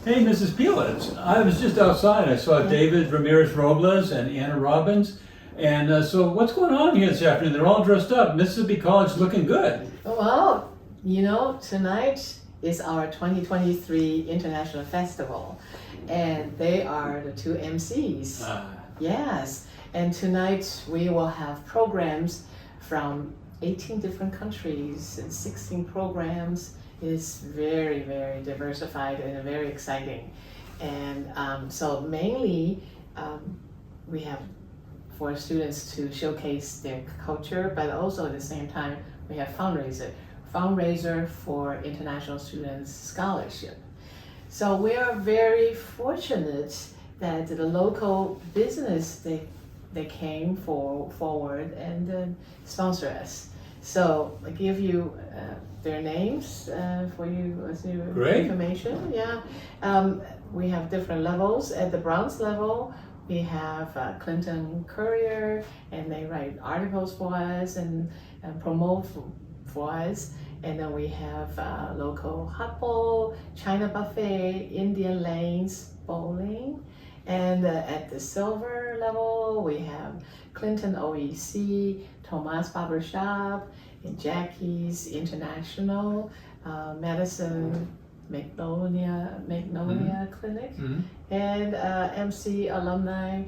Hey, Mrs. Pielitz, I was just outside. I saw David Ramirez Robles and Anna Robbins. And so what's going on here this afternoon? They're all dressed up. Mississippi College looking good. Well, tonight is our 2023 International Festival, and they are the two MCs. Yes, and tonight we will have programs from 18 different countries and 16 programs. It's very, very diversified and very exciting. And so mainly we have for students to showcase their culture, but also at the same time we have fundraiser for international students scholarship. So we are very fortunate that the local business they came forward and sponsor us. So I give you their names for you as your Great. information. Yeah, we have different levels. At the bronze level, we have Clinton Courier, and they write articles for us and promote for us. And then we have local hot bowl, China buffet, Indian lanes, bowling. And at the silver level, we have Clinton OEC, Thomas Barbershop, and Jackie's International, Madison Magnolia Clinic, and MC alumni,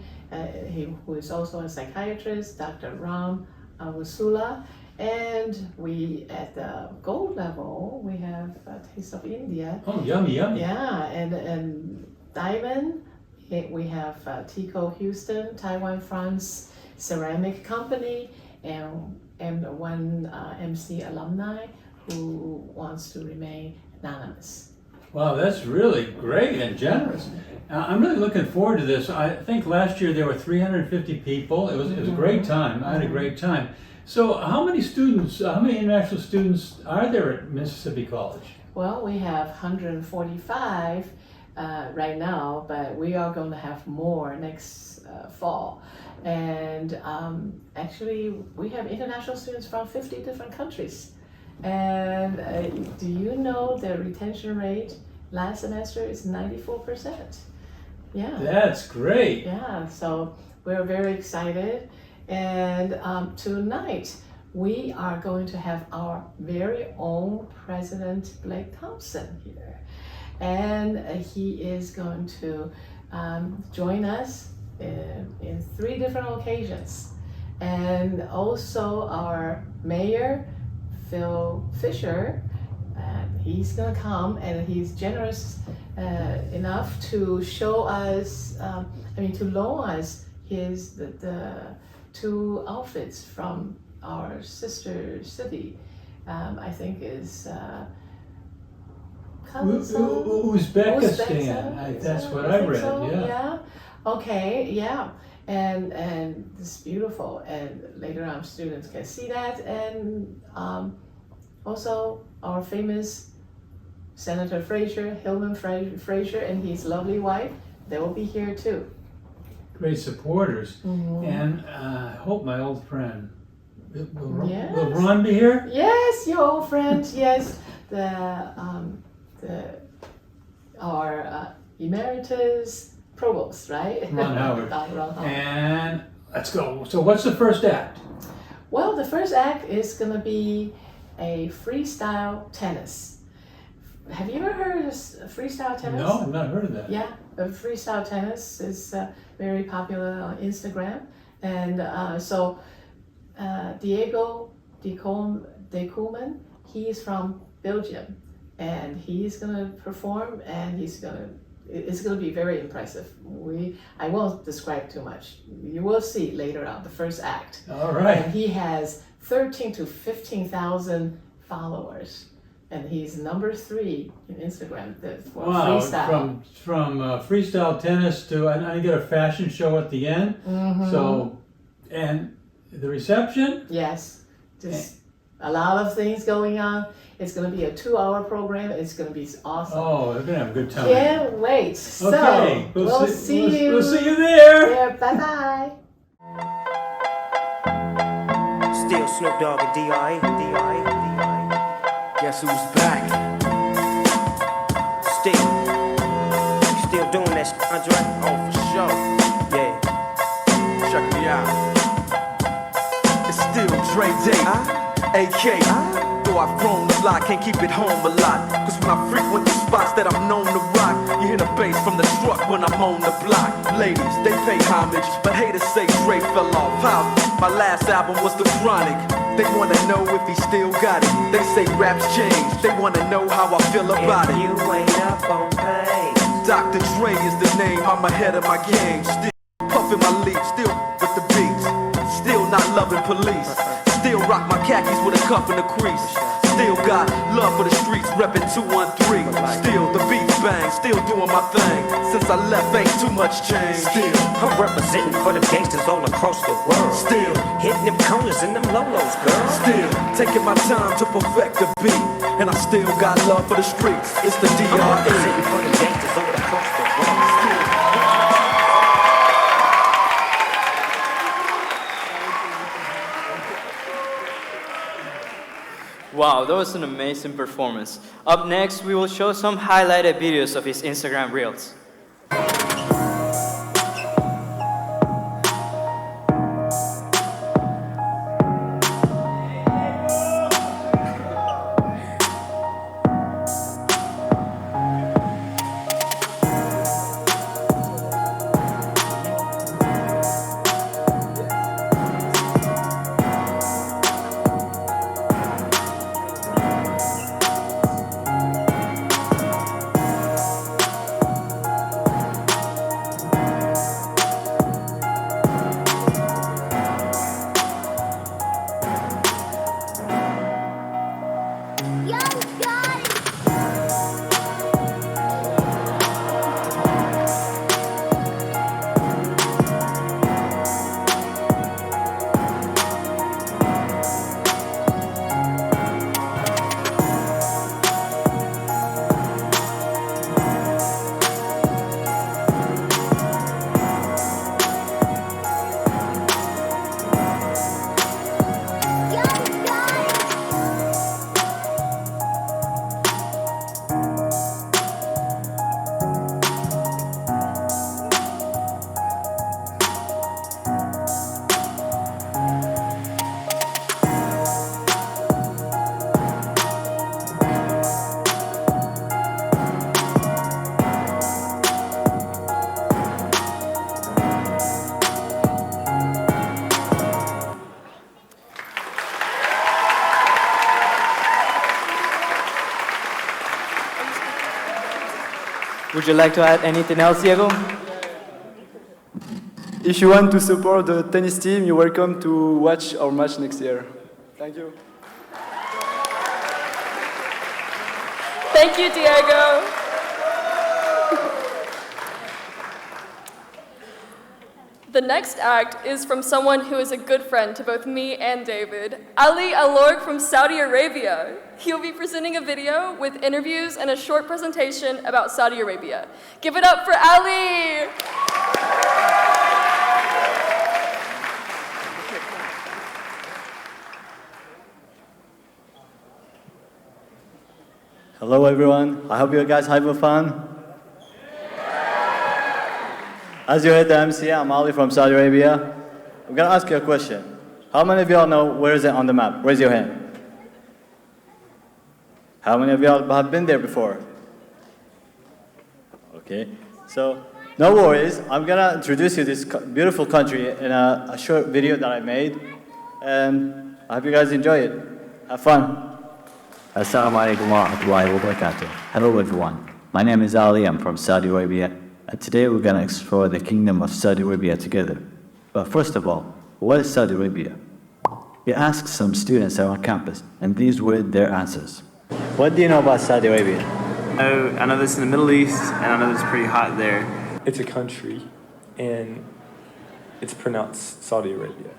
who is also a psychiatrist, Dr. Ram Wasula. And we, at the gold level, we have Taste of India. Oh, yummy, yummy. Yeah, and diamond, we have Tico Houston, Taiwan France Ceramic Company, and one MC alumni who wants to remain anonymous. Wow, that's really great and generous. I'm really looking forward to this. I think last year there were 350 people. It was a great time. I had a great time. So how many international students are there at Mississippi College? Well, we have 145 right now, but we are going to have more next fall. And actually, we have international students from 50 different countries. And do you know the retention rate last semester is 94%? Yeah. That's great. Yeah, so we're very excited. And tonight, we are going to have our very own President Blake Thompson here. And he is going to join us in 3 different occasions. And also our mayor, Phil Fisher, he's gonna come, and he's generous enough to show us, to loan us the 2 outfits from our sister city. I think is Uzbekistan. That's what I read. So? Yeah. Yeah. Okay. Yeah. And it's beautiful. And later on, students can see that. And also our famous Senator Hillman Frazier, and his lovely wife, they will be here too. Great supporters. And I hope my old friend, will Ron be here? Yes, your old friend. Yes, our emeritus provost, right? Ron Howard. Ron Howard. And let's go. So what's the first act? Well, the first act is going to be a freestyle tennis. Have you ever heard of freestyle tennis? No, I've not heard of that. Yeah, freestyle tennis is very popular on Instagram. And so Diego de Koolman, he is from Belgium, and he's going to perform, and it's going to be very impressive. I won't describe too much. You will see later on the first act. All right. And he has 13 to 15,000 followers, and he's number 3 in Instagram for freestyle. From freestyle tennis to I get a fashion show at the end. So, and the reception. Yes, just a lot of things going on. It's going to be a 2-hour program. It's going to be awesome. Oh, we're going to have a good time. Can't wait. Okay, So we'll see you. We'll see you there. Yeah, bye-bye. Still Snoop Dogg and D.I. Guess who's back? Still Andre? Oh, for sure. Yeah. Check me out. It's still Dre Day, AK. Though I've grown a lot, can't keep it home a lot. Cause when I frequent the spots that I'm known to rock, you hear the bass from the truck when I'm on the block. Ladies, they pay homage, but haters say Dre fell off. How? My last album was The Chronic. They wanna know if he still got it. They say raps change, they wanna know how I feel about If it. you ain't up on pain. Dr. Dre is the name, I'm ahead of my game. Still puffin' my leaf, still with the beats. Still not loving police. Still rock my khakis with a cuff and a crease. Still got love for the streets, reppin' 213. Still the beats bang, still doing my thing. Since I left, ain't too much change. Still, I'm representing for the gangsters all across the world. Still, hitting them corners and them lolos, girl. Still, taking my time to perfect the beat. And I still got love for the streets. It's the DRE. I'm representing for the gangsters all across the world. Wow, that was an amazing performance. Up next, we will show some highlighted videos of his Instagram Reels. Would you like to add anything else, Diego? If you want to support the tennis team, you're welcome to watch our match next year. Thank you. Thank you, Diego. The next act is from someone who is a good friend to both me and David, Ali Alorg from Saudi Arabia. He'll be presenting a video with interviews and a short presentation about Saudi Arabia. Give it up for Ali! Hello everyone, I hope you guys having fun. As you heard the MC, I'm Ali from Saudi Arabia. I'm gonna ask you a question. How many of y'all know where is it on the map? Raise your hand. How many of y'all have been there before? Okay, so no worries. I'm gonna introduce you to this beautiful country in a short video that I made. And I hope you guys enjoy it. Have fun. Assalamu alaikum wa rahmatullahi wa barakatuh. Hello everyone. My name is Ali. I'm from Saudi Arabia. And today we're going to explore the kingdom of Saudi Arabia together. But first of all, what is Saudi Arabia? We asked some students around campus, and these were their answers. What do you know about Saudi Arabia? Oh, I know this is in the Middle East, and I know it's pretty hot there. It's a country, and it's pronounced Saudi Arabia.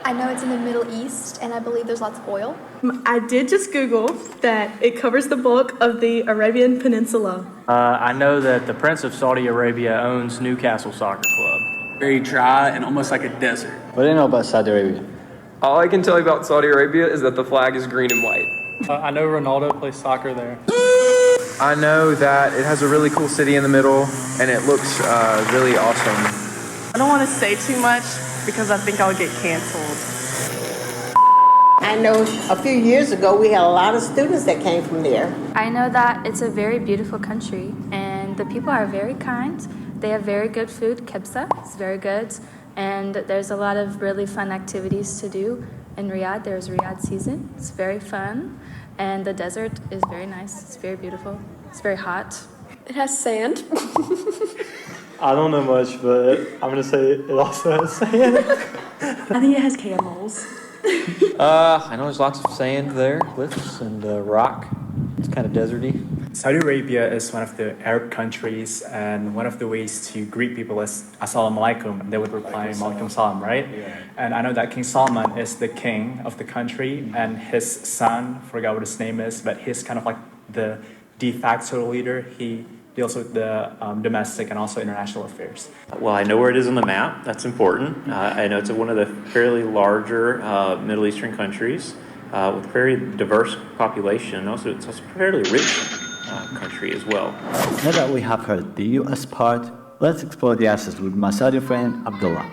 I know it's in the Middle East, and I believe there's lots of oil. I did just Google that it covers the bulk of the Arabian Peninsula. I know that the Prince of Saudi Arabia owns Newcastle Soccer Club. Very dry and almost like a desert. What do you know about Saudi Arabia? All I can tell you about Saudi Arabia is that the flag is green and white. I know Ronaldo plays soccer there. I know that it has a really cool city in the middle, and it looks really awesome. I don't want to say too much because I think I'll get canceled. I know a few years ago we had a lot of students that came from there. I know that it's a very beautiful country and the people are very kind. They have very good food. Kebsa is very good. And there's a lot of really fun activities to do in Riyadh. There's Riyadh season. It's very fun. And the desert is very nice. It's very beautiful. It's very hot. It has sand. I don't know much, but I'm gonna say it also has sand. I think it has camels. I know there's lots of sand there, cliffs and rock. It's kind of deserty. Saudi Arabia is one of the Arab countries, and one of the ways to greet people is Assalamu alaikum. They would reply Malaikum salam, right? Yeah. And I know that King Salman is the king of the country, and his son, forgot what his name is, but he's kind of like the de facto leader. He deals with the domestic and also international affairs. Well, I know where it is on the map. That's important. I know it's one of the fairly larger Middle Eastern countries with a very diverse population. Also, it's also a fairly rich country as well. Now that we have heard the US part, let's explore the assets with my Saudi friend Abdullah.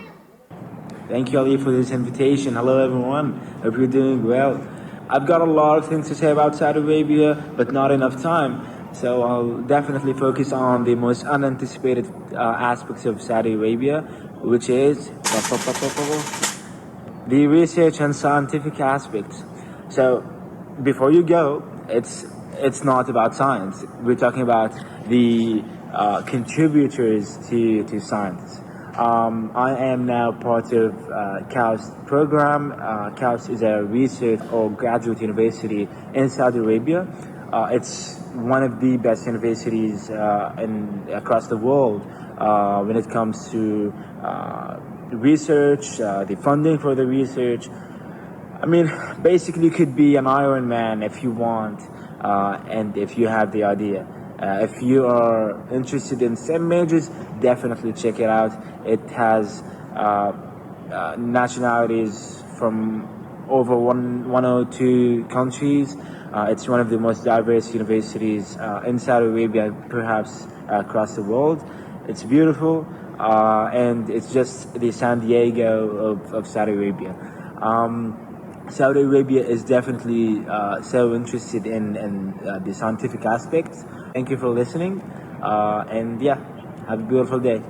Thank you, Ali, for this invitation. Hello, everyone. Hope you're doing well. I've got a lot of things to say about Saudi Arabia, but not enough time. So I'll definitely focus on the most unanticipated aspects of Saudi Arabia, which is the research and scientific aspects. So before you go, it's not about science. We're talking about the contributors to science. I am now part of KAUST program. KAUST is a research or graduate university in Saudi Arabia. It's one of the best universities across the world when it comes to research, the funding for the research. I mean, basically you could be an Iron Man if you want, and if you have the idea. If you are interested in STEM majors, definitely check it out. It has nationalities from over 102 countries. It's one of the most diverse universities in Saudi Arabia, perhaps across the world. It's beautiful, and it's just the San Diego of Saudi Arabia. Saudi Arabia is definitely so interested in the scientific aspects. Thank you for listening, and yeah, have a beautiful day.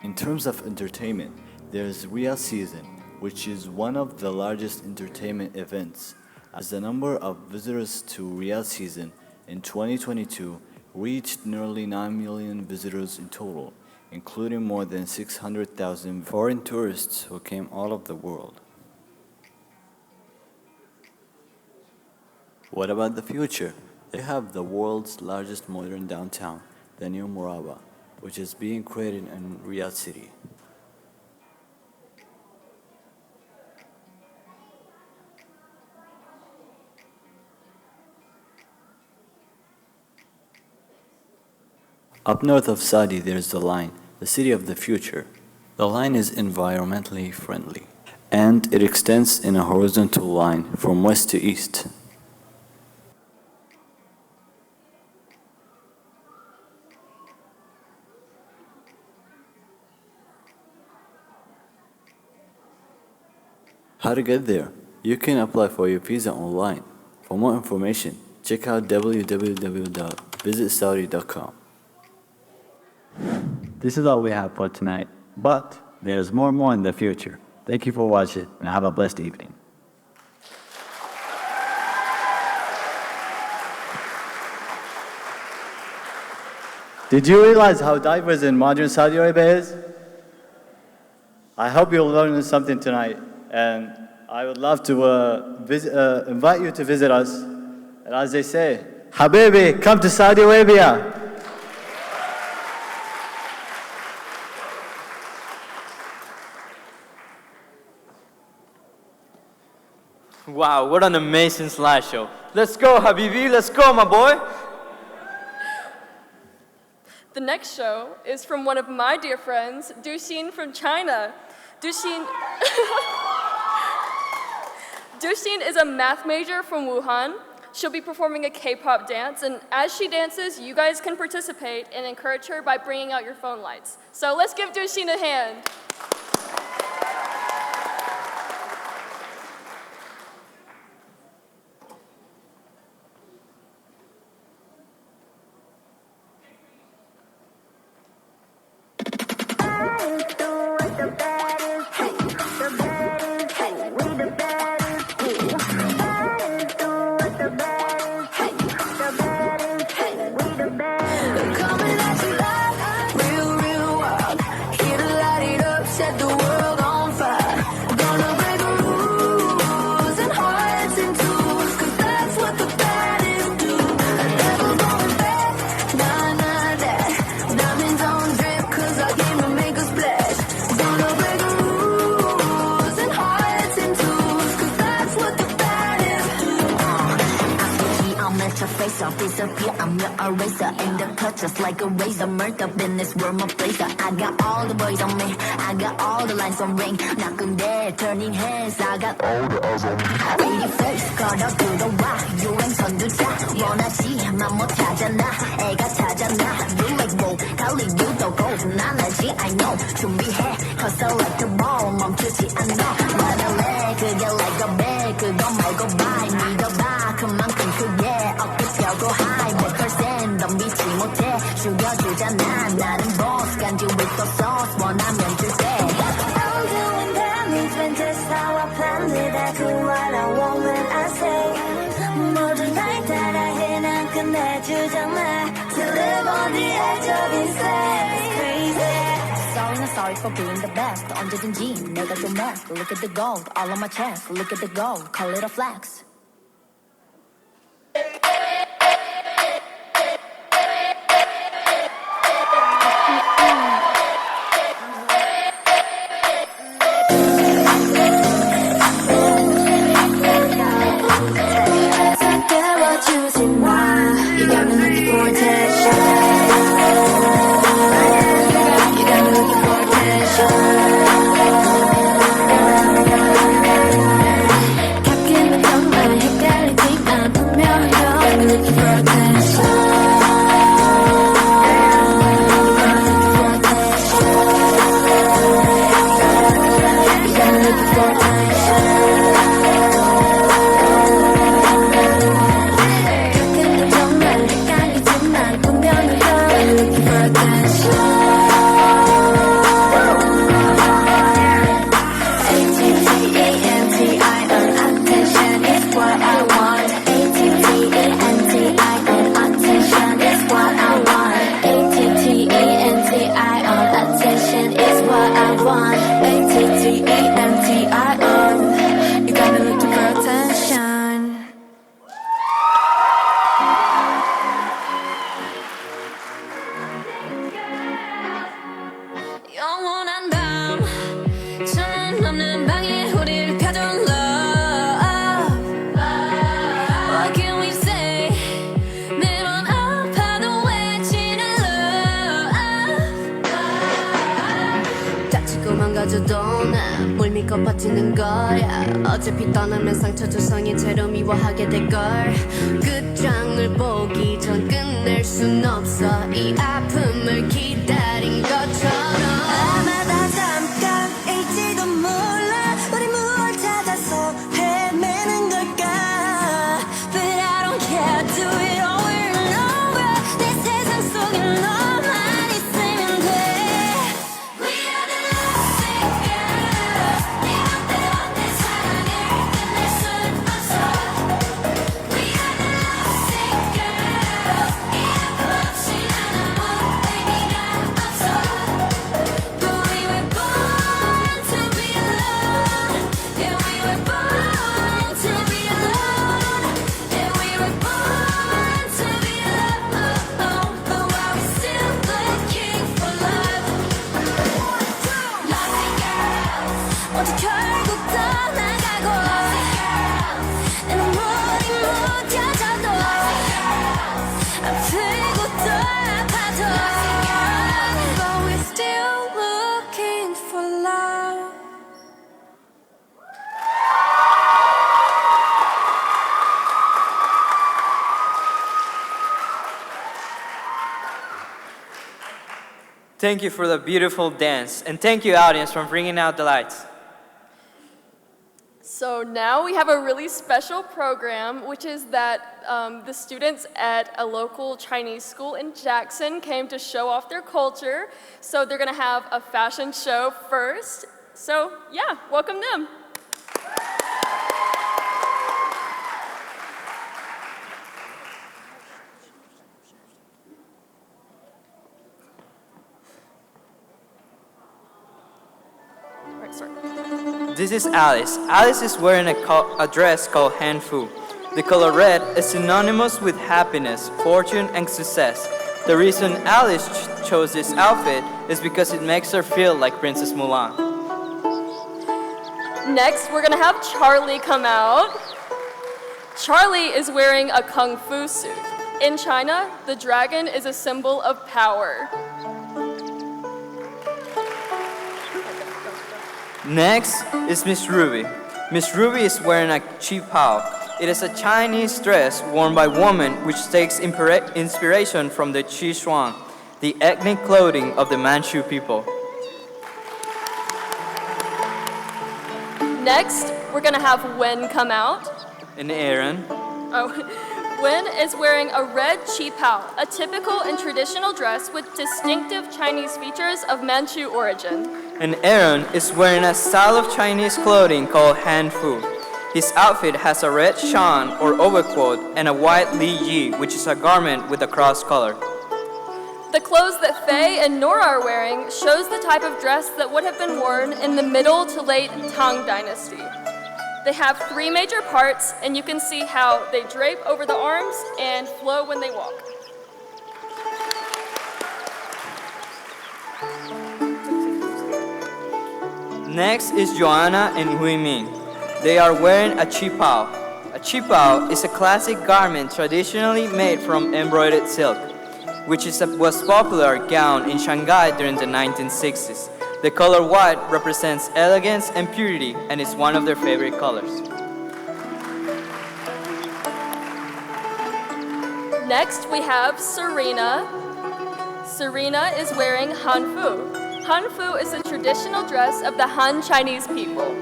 In terms of entertainment, there's Riyadh season, which is one of the largest entertainment events, as the number of visitors to Riyadh season in 2022 reached nearly 9 million visitors in total, including more than 600,000 foreign tourists who came all over the world. What about the future? They have the world's largest modern downtown, the new Murabba, which is being created in Riyadh City. Up north of Saudi, there's the Line, the city of the future. The line is environmentally friendly, and it extends in a horizontal line from west to east. How to get there? You can apply for your visa online. For more information, check out www.visitsaudi.com. This is all we have for tonight, but there's more in the future. Thank you for watching, and have a blessed evening. Did you realize how diverse and modern Saudi Arabia is? I hope you'll learn something tonight, and I would love to invite you to visit us. And as they say, Habibi, come to Saudi Arabia. Wow, what an amazing slideshow. Let's go, Habibi, let's go, my boy. The next show is from one of my dear friends, Duxin from China. Duxin is a math major from Wuhan. she'll be performing a K-pop dance, and as she dances, you guys can participate and encourage her by bringing out your phone lights. So let's give Dushin a hand. Disappear, I'm your eraser. In the cut just like a razor. Murked up in this world, my blazer. I got all the boys on me, I got all the lines on ring. Knocking there, turning heads. I got all the eyes on me. Pretty face, 걸어 들어와. 유행 선두자. 원하지만 못 찾아나. 애가 찾아나. You like bold, 달리 유도 gold. 난 알지, I know. 준비해, cause I like the ball. 멈추지 않아. 말할래, 그게 like a bag. 그거 말고 bye. 믿어봐, 그만큼 크게. 어깨 펴고 high. 100% 덤비지 못해. 죽여주잖아. 나는 boss. 간지 with the sauce. 원하면 줄게. I'm doing that means when just how I planned it. I do what I want when I say. 모든 날 따라해 난 끝내주잖아. To live on the edge of insane. Crazy. Sorry, not sorry for being the best. 언제든지 내가 좀 best. Look at the gold, all on my chest. Look at the gold, call it a flex. You got me looking for attention. You got me looking for attention. 가끔은 정말 헷갈리지만 분명히 you got me looking for attention. You got me looking for attention. Looking for attention. A-T-T-E-N-T-I-N, attention is what I want. A-T-T-E-N-T-I-N, attention is what I want. A-T-T-E-N-T-I-N, attention is what I want. A-T-T-E-N-T-I-N, you got me looking for attention. 영원한 밤 천은 없는 방에 우릴 가둔 love. What can we say? 매번 아파도 외치는 love. 다치고 망가져도 난 물 믿고 버티는 거야. 어차피 떠나면 상처 조성인 채로 미워하게 될걸. 끝장을 보기 전 끝낼 순 없어. 이 아픔을 기다린 것처럼. 아마 다 잠깐일지도 몰라. 우리 무얼 찾아서 헤매는 걸까. But I don't care, do it over and over. 내 세상 속에 너만 있으면 돼. We are the lovesick girls. 네 맘대로 내 사랑을 끝낼 순 없어. We are the lovesick girls. 이 아픔 없이 난 아무 의미가 없어. Thank you for the beautiful dance, and thank you, audience, for bringing out the lights. So now we have a really special program, which is that the students at a local Chinese school in Jackson came to show off their culture. So they're gonna have a fashion show first. So yeah, welcome them. This is Alice. Alice is wearing a dress called hanfu. The color red is synonymous with happiness, fortune, and success. The reason Alice chose this outfit is because it makes her feel like Princess Mulan. Next, we're gonna have Charlie come out. Charlie is wearing a kung fu suit. In China, the dragon is a symbol of power. Next is Miss Ruby. Miss Ruby is wearing a qipao. It is a Chinese dress worn by women which takes inspiration from the Qishuang, the ethnic clothing of the Manchu people. Next, we're gonna have Wen come out. And Aaron. Oh, Wen is wearing a red qipao, a typical and traditional dress with distinctive Chinese features of Manchu origin. And Aaron is wearing a style of Chinese clothing called hanfu. His outfit has a red shan or overcoat and a white li yi, which is a garment with a cross color. The clothes that Faye and Nora are wearing shows the type of dress that would have been worn in the middle to late Tang Dynasty. They have 3 major parts, and you can see how they drape over the arms and flow when they walk. Next is Joanna and Hui Ming. They are wearing a qipao. A qipao is a classic garment traditionally made from embroidered silk, which was popular gown in Shanghai during the 1960s. The color white represents elegance and purity and is one of their favorite colors. Next, we have Serena. Serena is wearing hanfu. Hanfu is a traditional dress of the Han Chinese people.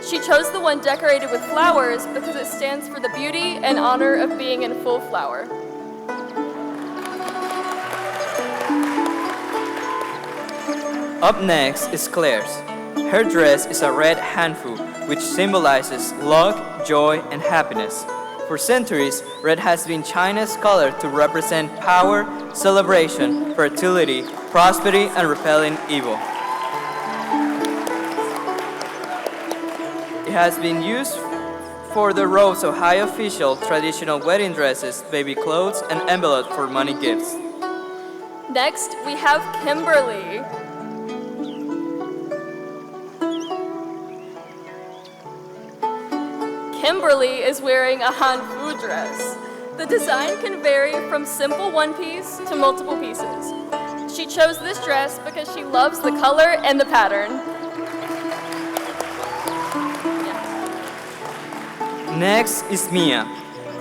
She chose the one decorated with flowers because it stands for the beauty and honor of being in full flower. Up next is Claire's. Her dress is a red hanfu, which symbolizes luck, joy, and happiness. For centuries, red has been China's color to represent power, celebration, fertility, prosperity, and repelling evil. It has been used for the robes of high official, traditional wedding dresses, baby clothes, and envelopes for money gifts. Next, we have Kimberly. Kimberly is wearing a hanfu dress. The design can vary from simple one piece to multiple pieces. She chose this dress because she loves the color and the pattern. Next is Mia.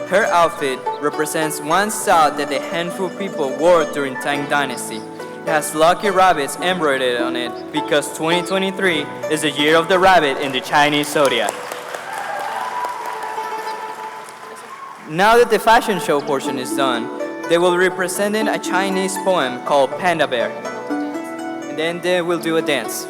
Her outfit represents one style that the hanfu people wore during Tang Dynasty. It has lucky rabbits embroidered on it because 2023 is the year of the rabbit in the Chinese zodiac. Now that the fashion show portion is done, they will be presenting a Chinese poem called Panda Bear. And then they will do a dance.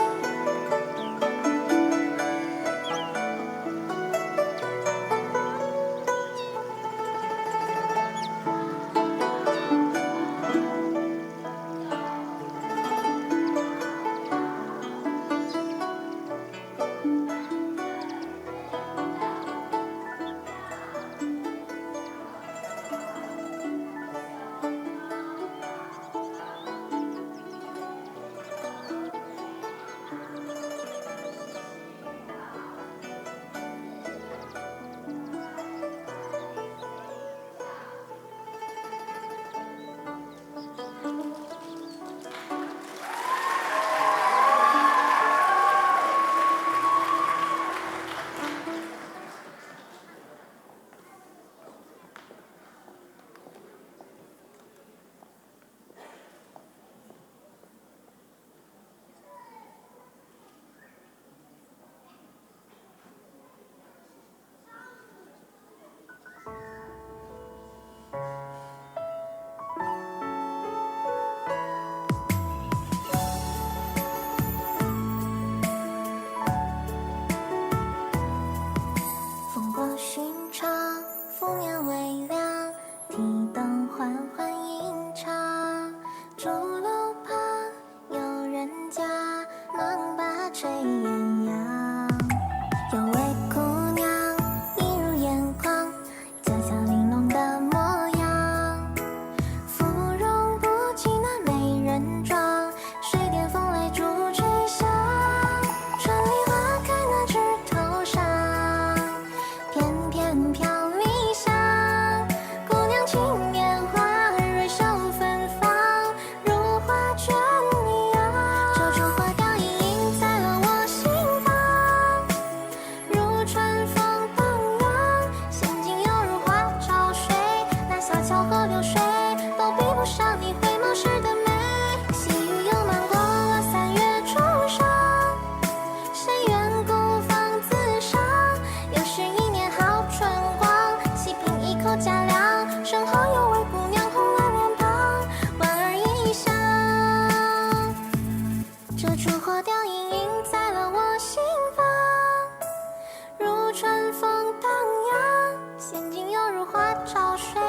处春风荡漾，仙境犹如花潮水，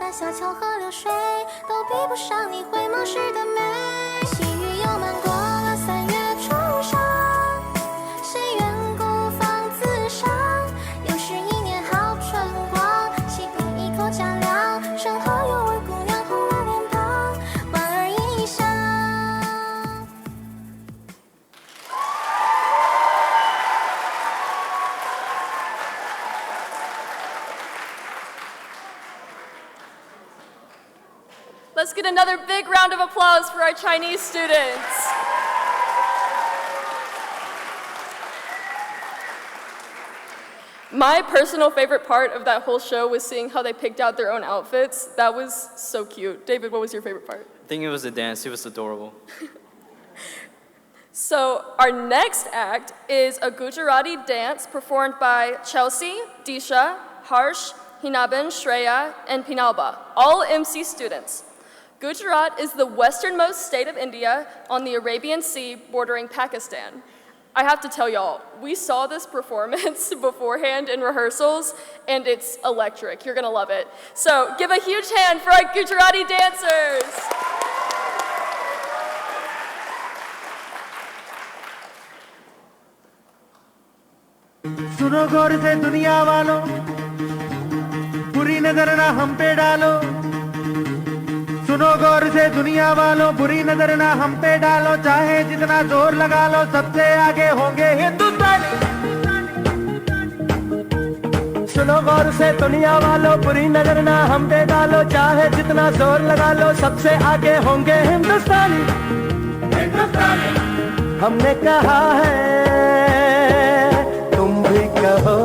那小桥和流水都比不上你回眸时的美。细雨又漫过了3月初上，谁愿孤芳自赏？又是一年好春光，细品一口佳酿，身后有位姑娘红了脸庞，莞尔一笑。Let's get another big round of applause for our Chinese students. My personal favorite part of that whole show was seeing how they picked out their own outfits. That was so cute. David, what was your favorite part? I think it was the dance. It was adorable. So our next act is a Gujarati dance performed by Chelsea, Disha, Harsh, Hinaben, Shreya, and Pinalba, all MC students. Gujarat is the westernmost state of India on the Arabian Sea bordering Pakistan. I have to tell y'all, we saw this performance beforehand in rehearsals, and it's electric. You're gonna love it. So give a huge hand for our Gujarati dancers. सुनो गौर से दुनिया वालों, बुरी नजर ना हम पे डालो। सुनो गौर से दुनिया वालों, बुरी नजर ना हम पे डालो। चाहे जितना जोर लगा लो, सबसे आगे होंगे हिंदुस्तानी। सुनो गौर से दुनिया वालों, बुरी नजर ना हम पे डालो। चाहे जितना जोर लगा लो, सबसे आगे होंगे हिंदुस्तानी। हमने कहा है, तुम भी कहो।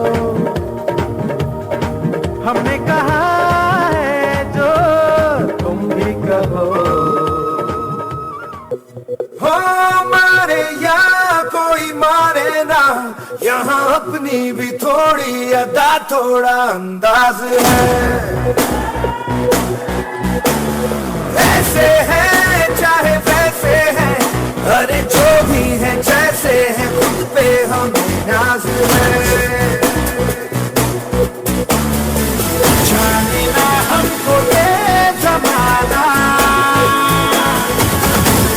हमने कहा है जो तुम भी कहो। हो मारे या कोई मारे ना, यहाँ अपनी भी थोड़ी अदा थोड़ा अंदाज है। ऐसे हैं चाहे वैसे हैं, अरे जो भी हैं जैसे हैं, खुद पे हमें नाज है। जाने ना हमको ये जमाना,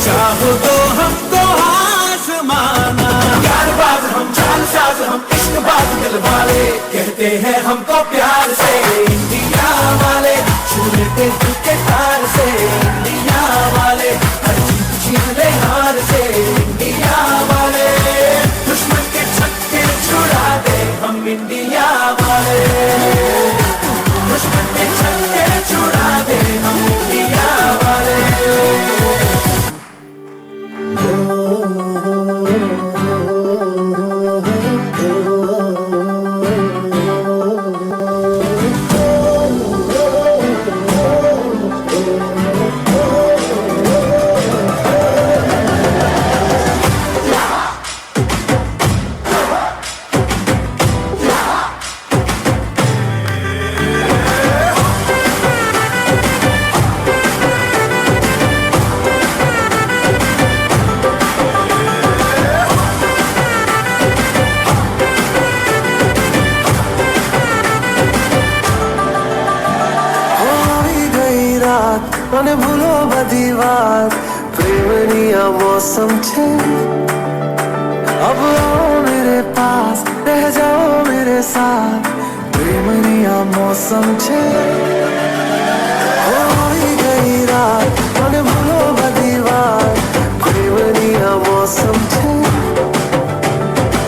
चाहो तो हमको आसमाना। यारबाज हम, चालसाज हम, इश्कबाज दिल वाले, कहते हैं हमको प्यार से इंडिया वाले। छू लेते दिल के तार से इंडिया वाले, हर जीत छीन ले हार से इंडिया वाले। दुश्मन के छक्के छुड़ा दे हम इंडिया वाले। दुश्मन के छक्के छुड़ा दे हम इंडिया वाले। મને ભૂલો બધી વાત, પ્રેમની मौसम छे। अब आओ मेरे पास, रह जाओ मेरे साथ, प्रेमनी मौसम छे। होई गई रात, મને ભૂલો બધી વાત, प्रेमनी मौसम छे।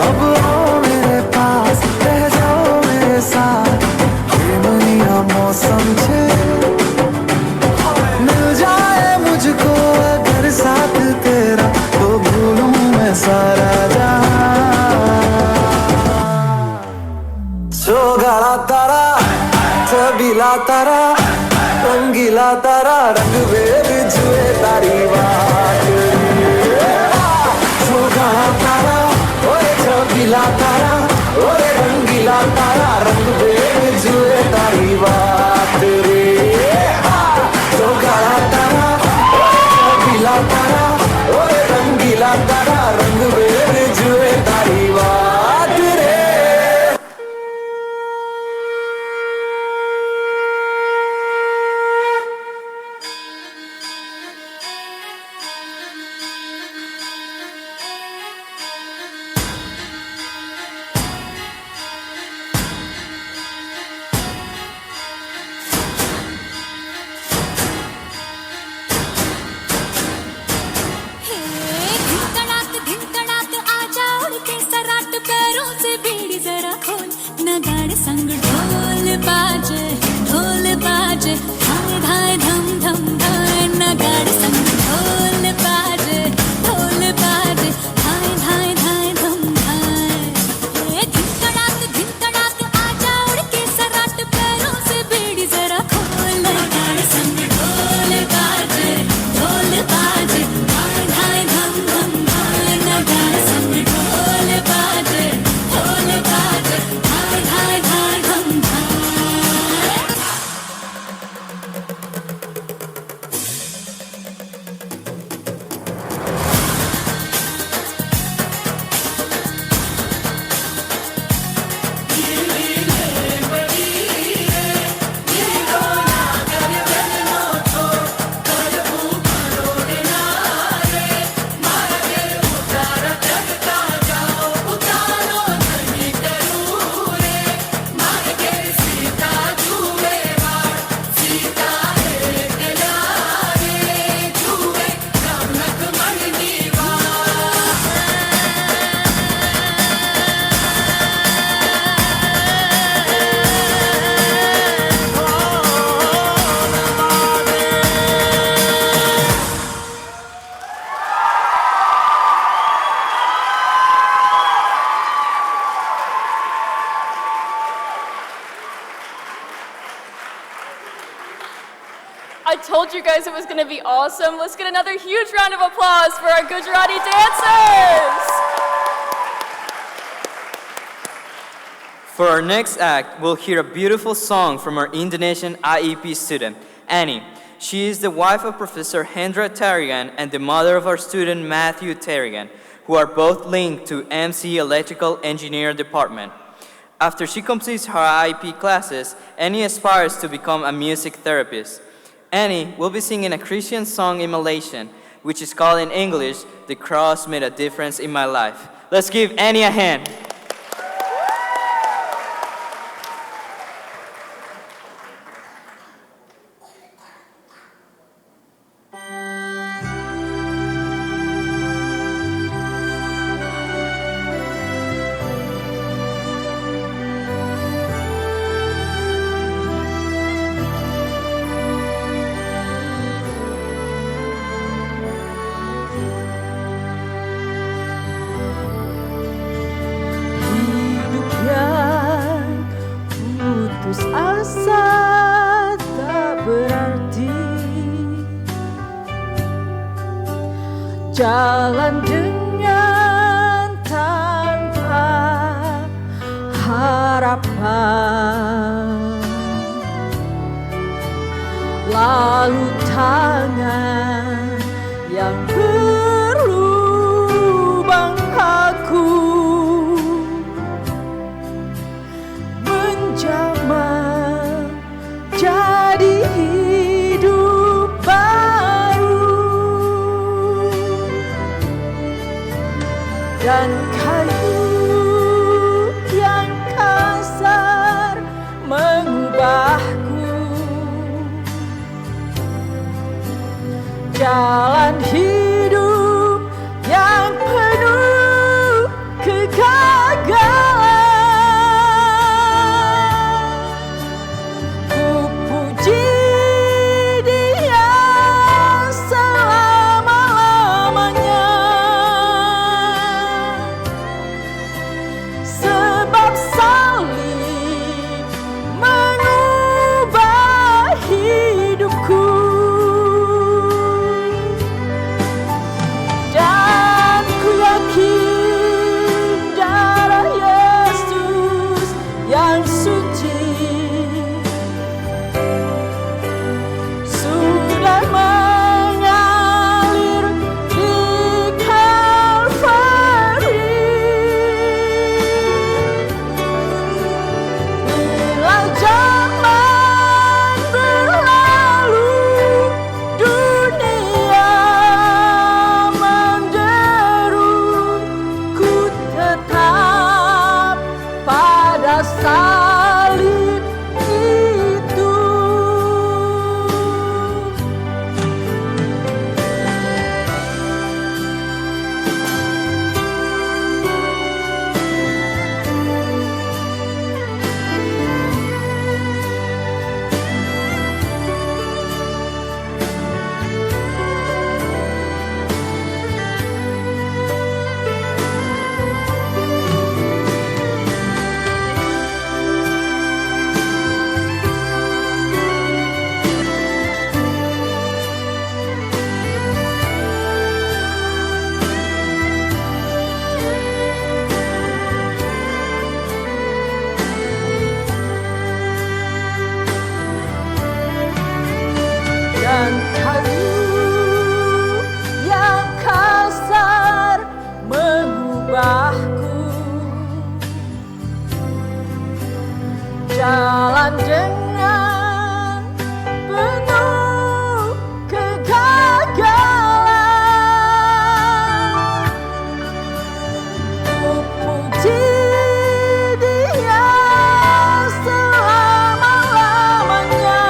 अब आओ मेरे पास, रह जाओ मेरे साथ, प्रेमनी मौसम छे। मिल जाए मुझको अगर साथ तेरा, तो भूलूं मैं सारा सोगाला तारा, छबीला तारा, रंगीला तारा, रंग वेद जुए तारी बात। सोगाला तारा, ओए छबीला तारा, ओए रंगीला तारा, रंग वेद जुए तारी बात रे। सोगाला तारा, छबीला तारा, ओए रंगीला तारा, रंग वेद जुए तारी बात रे। संग ढोल बाजे धाय धाय धम धम धाय नगाड़े संग ढोल बाजे धाय धाय धाय धम धाय ये धिन तड़ाक आजा उड़ के सराट पैरों से बेड़ी जरा खोल नगाड़े संग ढोल बाजे धाय धाय धम धम धाय नगाड़े संग ढोल बाजे धाय धाय धाय धम धाय I told you guys it was going to be awesome. Let's get another huge round of applause for our Gujarati dancers. For our next act, we'll hear a beautiful song from our Indonesian IEP student, Annie. She is the wife of Professor Hendra Tarigan and the mother of our student Matthew Tarigan, who are both linked to MC Electrical Engineer Department. After she completes her IEP classes, Annie aspires to become a music therapist. Annie will be singing a Christian song in Malaysian, which is called in English, "The Cross Made a Difference in My Life." Let's give Annie a hand. Asa tak berarti, jalan dengan tanpa harapan, lalu tangan yang berlubang aku menjamah jadi hidup baru, dan kayu yang kasar mengubahku, jalan hidup yang penuh kegagalan. Tetap pada saat jalan dengan penuh kegagalan. Ku puji Dia selama-lamanya,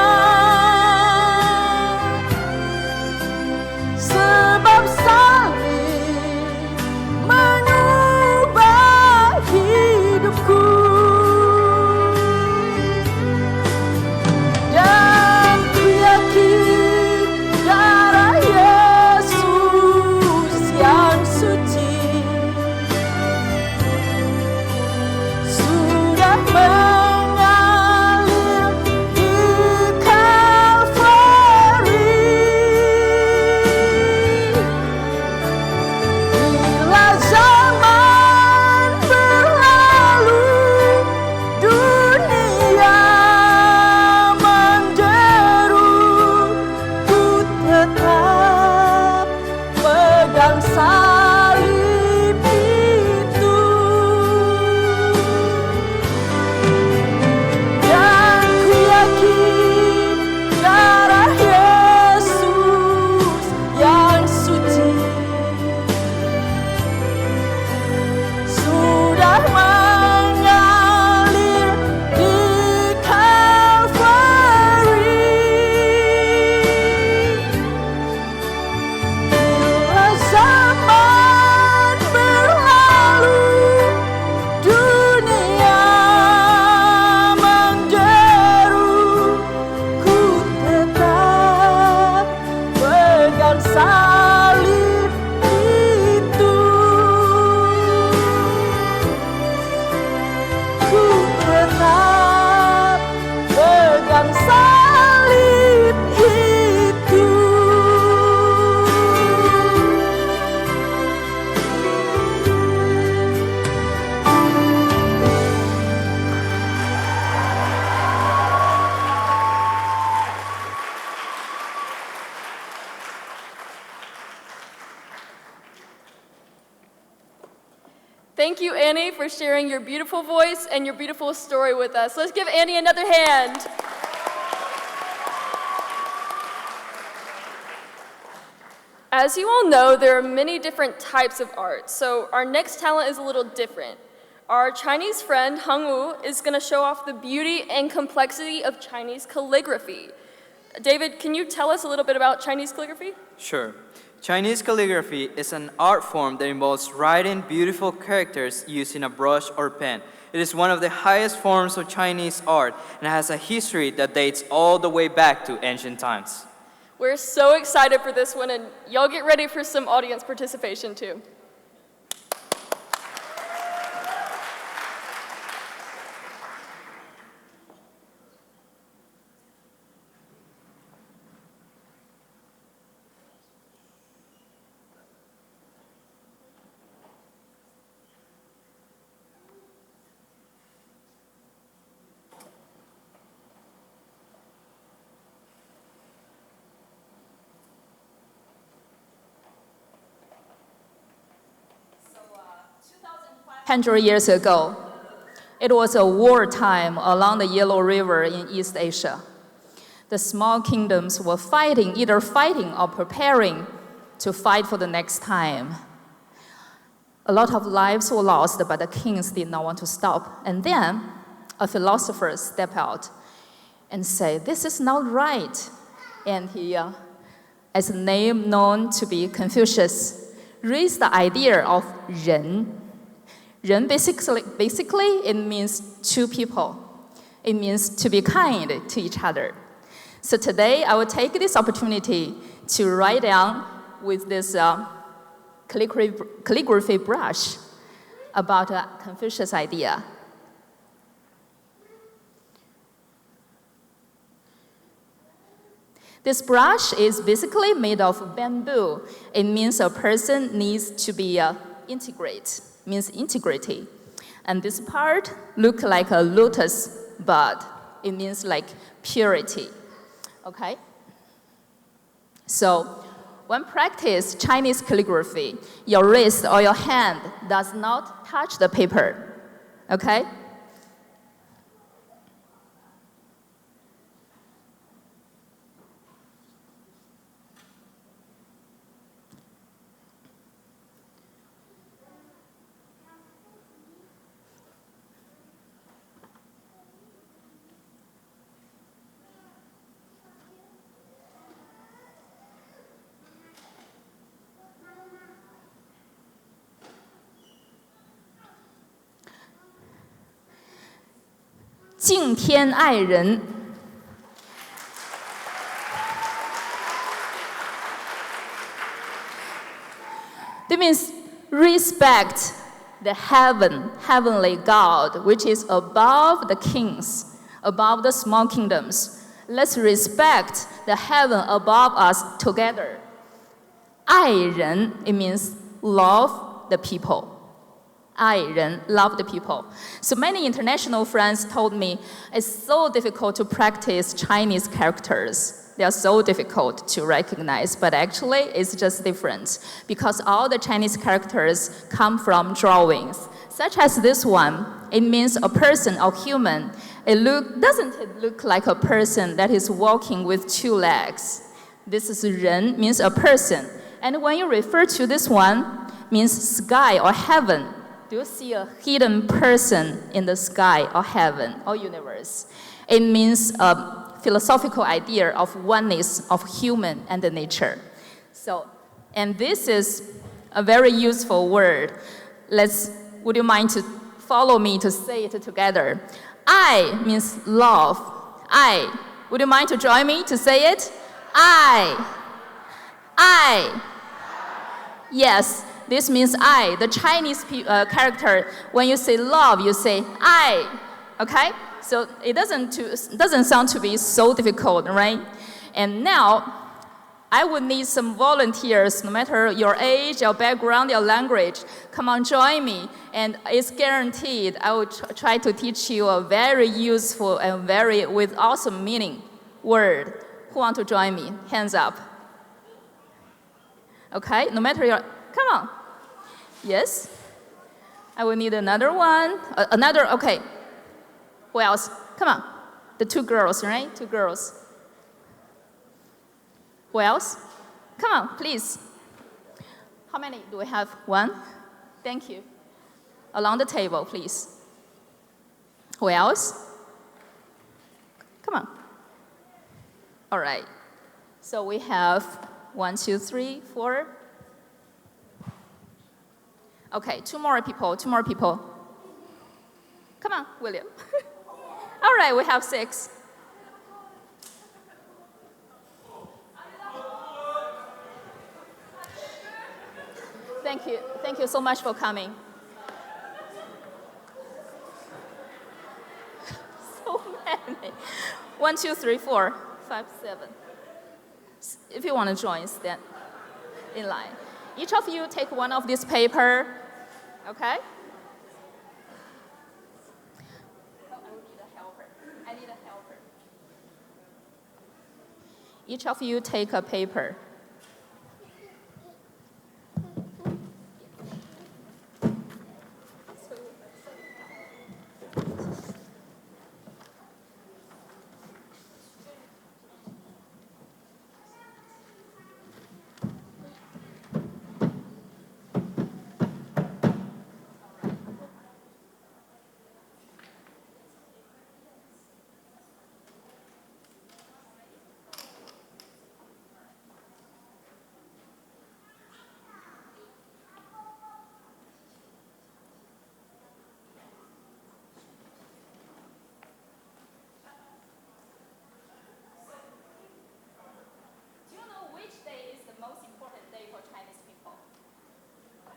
sebab salib mengubah hidupku. Dan ku yakin darah Yesus yang suci sudah mengalir di Kalvari. Bila zaman berlalu, dunia menjeru, ku tetap pegang salib itu. Dan ku yakin darah Yesus yang suci sudah mengalir di Kalvari. Bila zaman berlalu, dunia menjeru, ku tetap pegang salib itu. Ku tetap pegang salib itu. Thank you, Annie, for sharing your beautiful voice and your beautiful story with us. Let's give Annie another hand. As you all know, there are many different types of art, so our next talent is a little different. Our Chinese friend, Hung Wu, is going to show off the beauty and complexity of Chinese calligraphy. David, can you tell us a little bit about Chinese calligraphy? Sure. Chinese calligraphy is an art form that involves writing beautiful characters using a brush or pen. It is one of the highest forms of Chinese art and has a history that dates all the way back to ancient times. We're so excited for this one, and y'all get ready for some audience participation too. Hundred years ago, it was a wartime along the Yellow River in East Asia. The small kingdoms were fighting, either fighting or preparing to fight for the next time. A lot of lives were lost, but the kings did not want to stop. And then a philosopher stepped out and said, "This is not right." And he, as a name known to be Confucius, raised the idea of 人. 人 basically it means two people. It means to be kind to each other. So today I will take this opportunity to write down with this calligraphy brush about a Confucius idea. This brush is basically made of bamboo. It means a person needs to be integrate. Means integrity. And this part looks like a lotus bud. It means like purity. Okay? So when practice Chinese calligraphy, your wrist or your hand does not touch the paper. Okay? 敬天爱人。That means respect the heavenly God, which is above the kings, above the small kingdoms. Let's respect the heaven above us together. 爱人, it means love the people. 爱人, love the people. So many international friends told me it's so difficult to practice Chinese characters. They are so difficult to recognize, but actually it's just different because all the Chinese characters come from drawings, such as this one. It means a person or human. Doesn't it look like a person that is walking with two legs? This is 人, means a person. And when you refer to this one, means sky or heaven. Do you see a hidden person in the sky or heaven or universe? It means a philosophical idea of oneness of human and the nature. So, and this is a very useful word. Would you mind to follow me to say it together? I means love. I. Would you mind to join me to say it? I. Yes, this means I. The Chinese character, when you say love, you say I. Okay? So it doesn't sound to be so difficult, right? And now, I would need some volunteers, no matter your age, your background, your language. Come on, join me. And it's guaranteed I will try to teach you a very useful and with awesome meaning word. Who want to join me? Hands up. Okay, no matter your, come on. Yes? I will need another one. Okay. Who else? Come on. The two girls, right? Two girls. Who else? Come on, please. How many do we have? One? Thank you. Along the table, please. Who else? Come on. All right. So we have 1, 2, 3, 4. Okay, two more people. Come on, William. All right, we have 6. Thank you so much for coming. So many. 1, 2, 3, 4, 5, 7. If you want to join, stand in line. Each of you take one of this paper, okay? I need a helper. Each of you take a paper.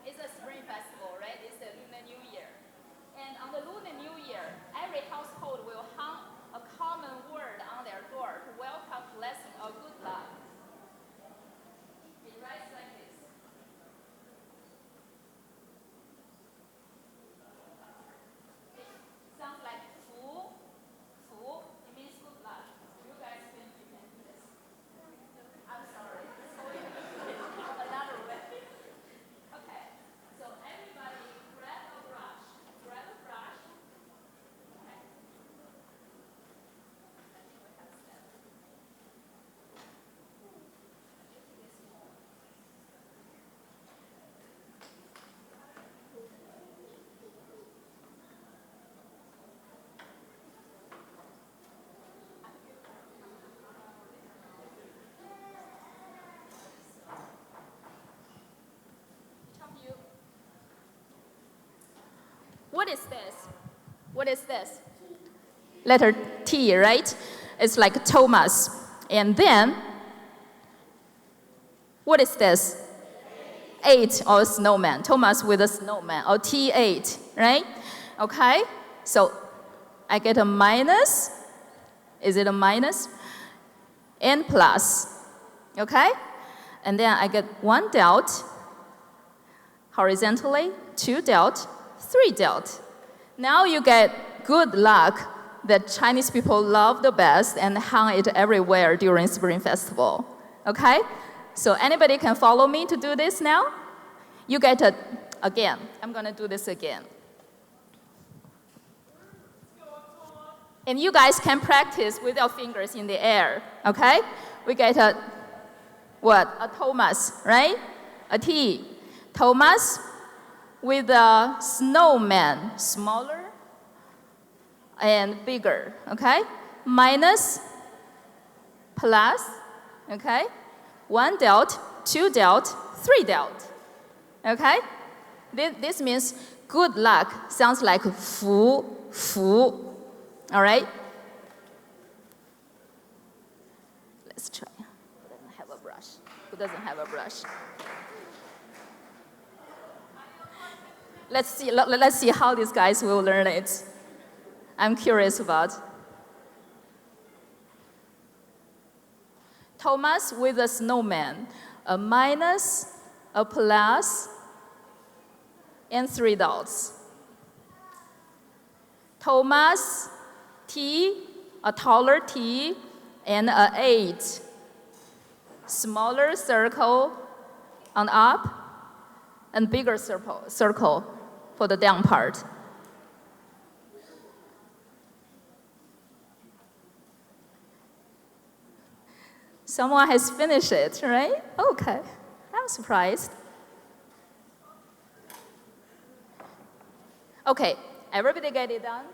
It's a spring festival, right? It's the Lunar New Year. And on the Lunar New Year, every household will hang a common word on their door to welcome blessing or good luck. It writes like this. It sounds like fu. It means good luck. You guys think you can do this? I'm sorry. Another way. Okay. So everybody grab a brush. Okay. What is this? letter T, right? It's like Thomas. And then, what is this? 8 or snowman. Thomas with a snowman, or T8, right? Okay, so I get a minus. Is it a minus? And plus, okay? And then I get 1 dot horizontally, 2 dot, 3 dot. Now you get good luck that Chinese people love the best and hang it everywhere during Spring Festival, okay? So anybody can follow me to do this now? You get it again. I'm gonna do this again. And you guys can practice with your fingers in the air, okay? We get a, what? A Thomas, right? A T. Thomas with a snowman, smaller and bigger, okay? Minus, plus, okay? 1 dot, 2 dot, 3 dot, okay? This means good luck. Sounds like 福, all right? Let's try. Who doesn't have a brush? Who doesn't have a brush? Let's see how these guys will learn it. I'm curious about. Thomas with a snowman, a minus, a plus, and 3 dots. Thomas, T, a taller T, and a 8. Smaller circle on up, and bigger circle for the down part. Someone has finished it, right? Okay, I'm surprised. Okay, everybody get it done?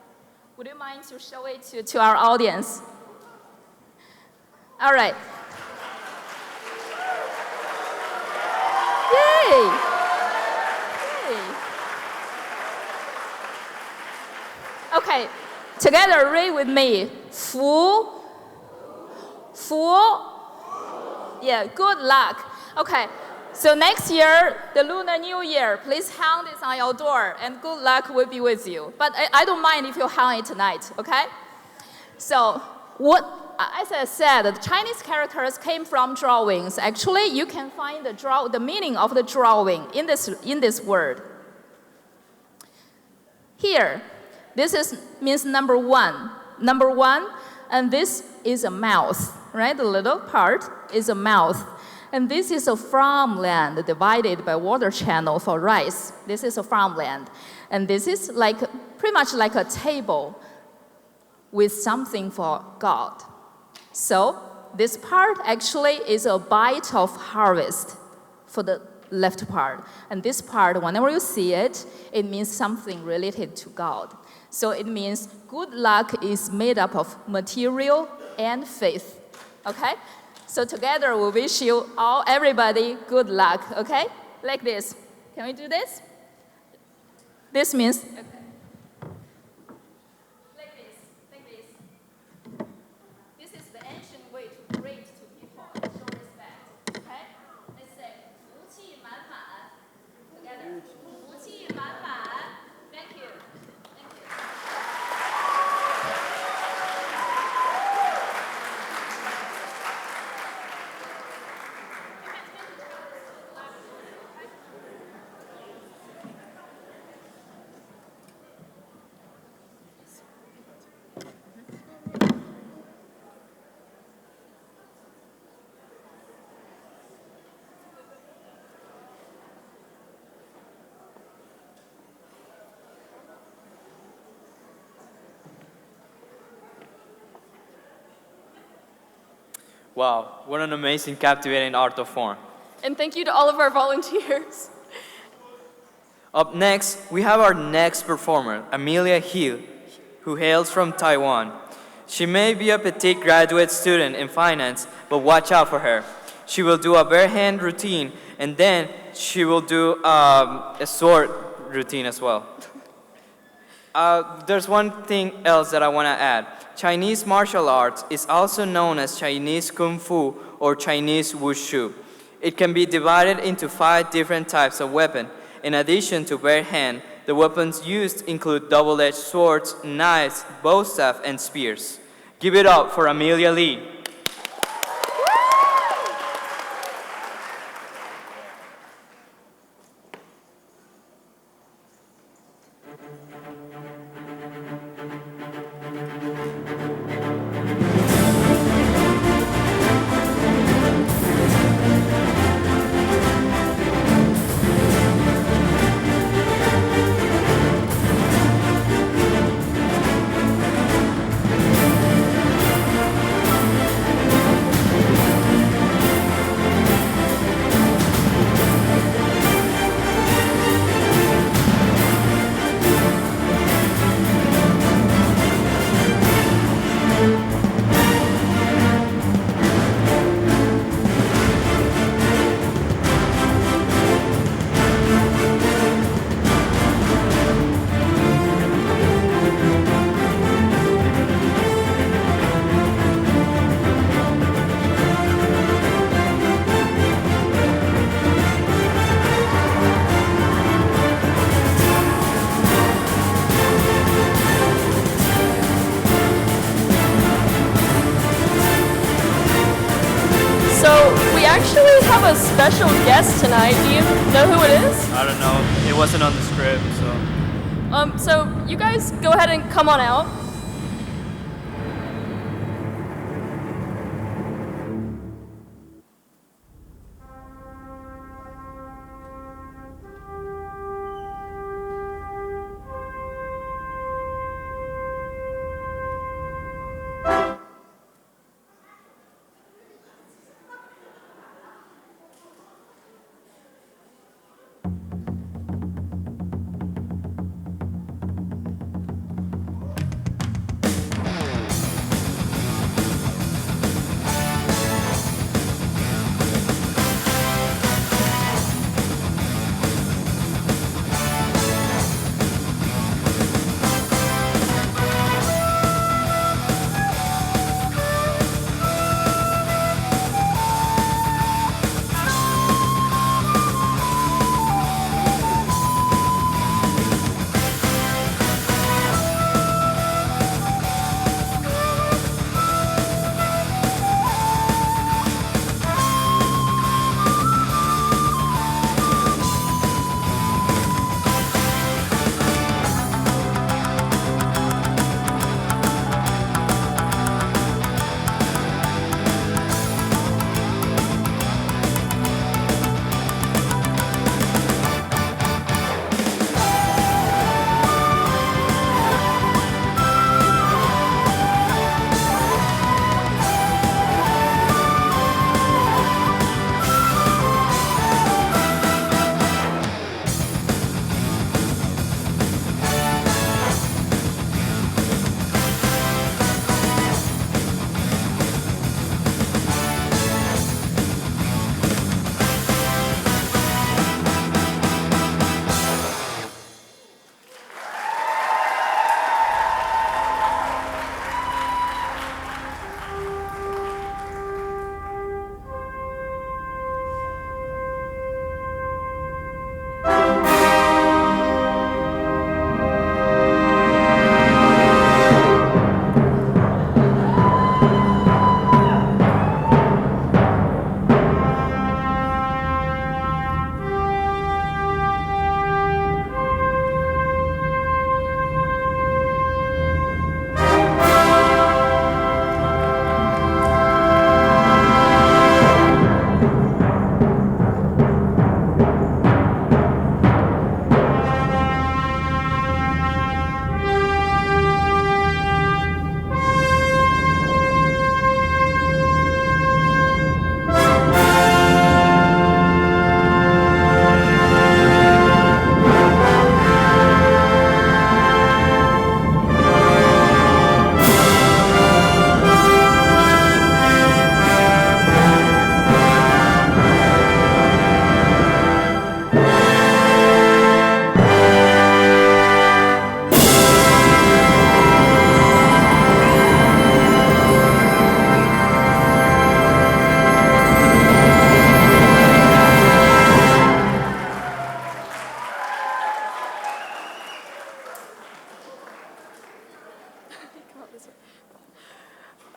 Would you mind to show it to our audience? All right. Yay! Yay! Okay, together read with me. 福, yeah, good luck. Okay, so next year, the Lunar New Year, please hang this on your door, and good luck will be with you. But I don't mind if you hang it tonight, okay? So, as I said, the Chinese characters came from drawings. Actually, you can find the meaning of the drawing in this word. Here, this means number 1. Number 1, and this is a mouth, right? The little part is a mouth. And this is a farmland divided by water channel for rice. This is a farmland. And this is pretty much like a table with something for God. So this part actually is a bite of harvest for the left part. And this part, whenever you see it, it means something related to God. So it means good luck is made up of material and faith, okay? So together we wish you all, everybody, good luck, okay? Like this. Can we do this? This means, okay. Like this. This is the ancient way to greet to people, show respect, okay? Let's say, 福气满满. Together. 福气满满. Thank you. Wow, what an amazing, captivating art of form. And thank you to all of our volunteers. Up next, we have our next performer, Amelia He, who hails from Taiwan. She may be a petite graduate student in finance, but watch out for her. She will do a bare hand routine, and then she will do a sword routine as well. There's one thing else that I want to add. Chinese martial arts is also known as Chinese Kung Fu or Chinese Wushu. It can be divided into 5 different types of weapon. In addition to bare hand, the weapons used include double-edged swords, knives, bow staff, and spears. Give it up for Amelia Lee. actually have a special guest tonight. Do you know who it is? I don't know. It wasn't on the script, so. So you guys go ahead and come on out.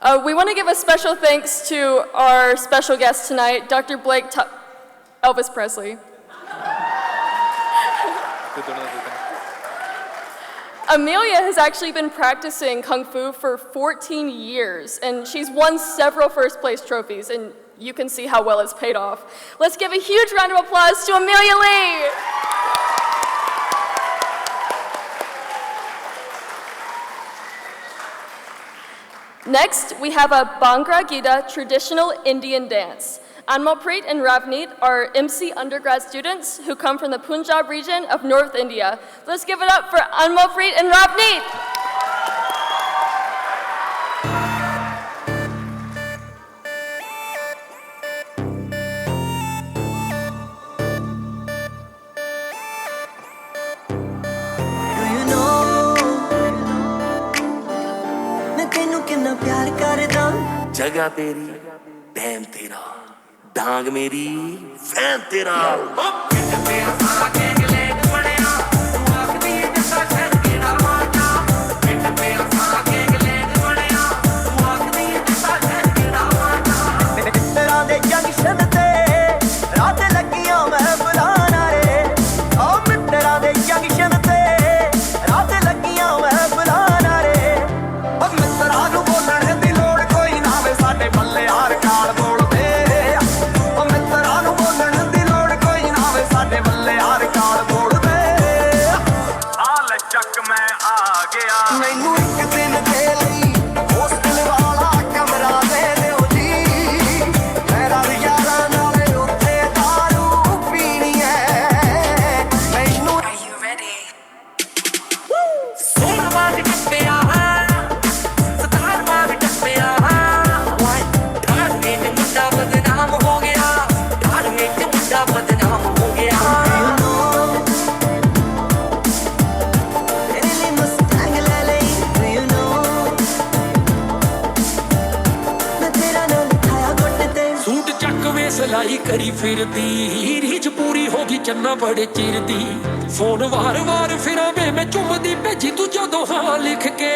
We want to give a special thanks to our special guest tonight, Dr. Elvis Presley. Amelia has actually been practicing Kung Fu for 14 years, and she's won several first place trophies, and you can see how well it's paid off. Let's give a huge round of applause to Amelia Lee. Next, we have a Bhangra Gita traditional Indian dance. Anmalpreet and Ravneet are MC undergrad students who come from the Punjab region of North India. Let's give it up for Anmalpreet and Ravneet. जगह तेरी बहन तेरा डांग मेरी fan तेरा सिलाई करी फिरदी reach पूरी होगी चन्ना बड़े चिर दी फोन वार वार फिरा मैं चुमदी भेजी तू जदों हाँ लिख के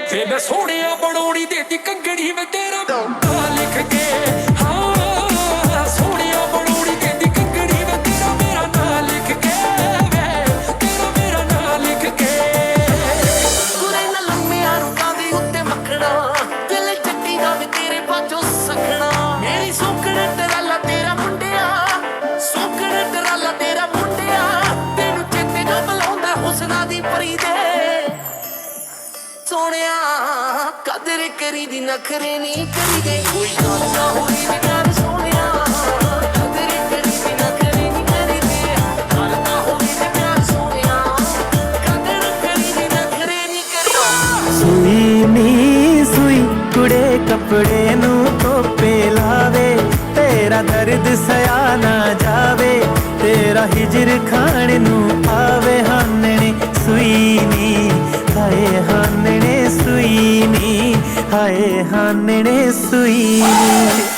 फिर मैं सोने बनोड़ी देती कंगड़ी में तेरा हाँ लिख के हाँ सोने बनोड़ी देती कंगड़ी में तेरा मेरा नाम लिख के तेरा मेरा नाम लिख के कुरे न लम्मे आरुका दी उत्ते मखना दिल चट्टी दा भी तेरे पांचों सखना मेरी सोकड़ टराला तेरा मुंडिया सोकड़ टराला तेरा मुंडिया तेनू चेते जो बुलाउंदा हुस्ना दी परी दे सोनिया कदर करी दी नखरे नहीं करी दे कोई गल ना हुई नी कर सोनिया कदर करी दी नखरे नहीं करी दे गल ना हुई नी कर सोनिया कदर करी दी नखरे नहीं करी सुई नी सुई कुड़े कपड़े नू धोपे लावे तेरा दर्द सया ना जावे तेरा हिजर खाने नू आवे हानने सुई नी हाय हानने सुई नी हाय हानने सुई नी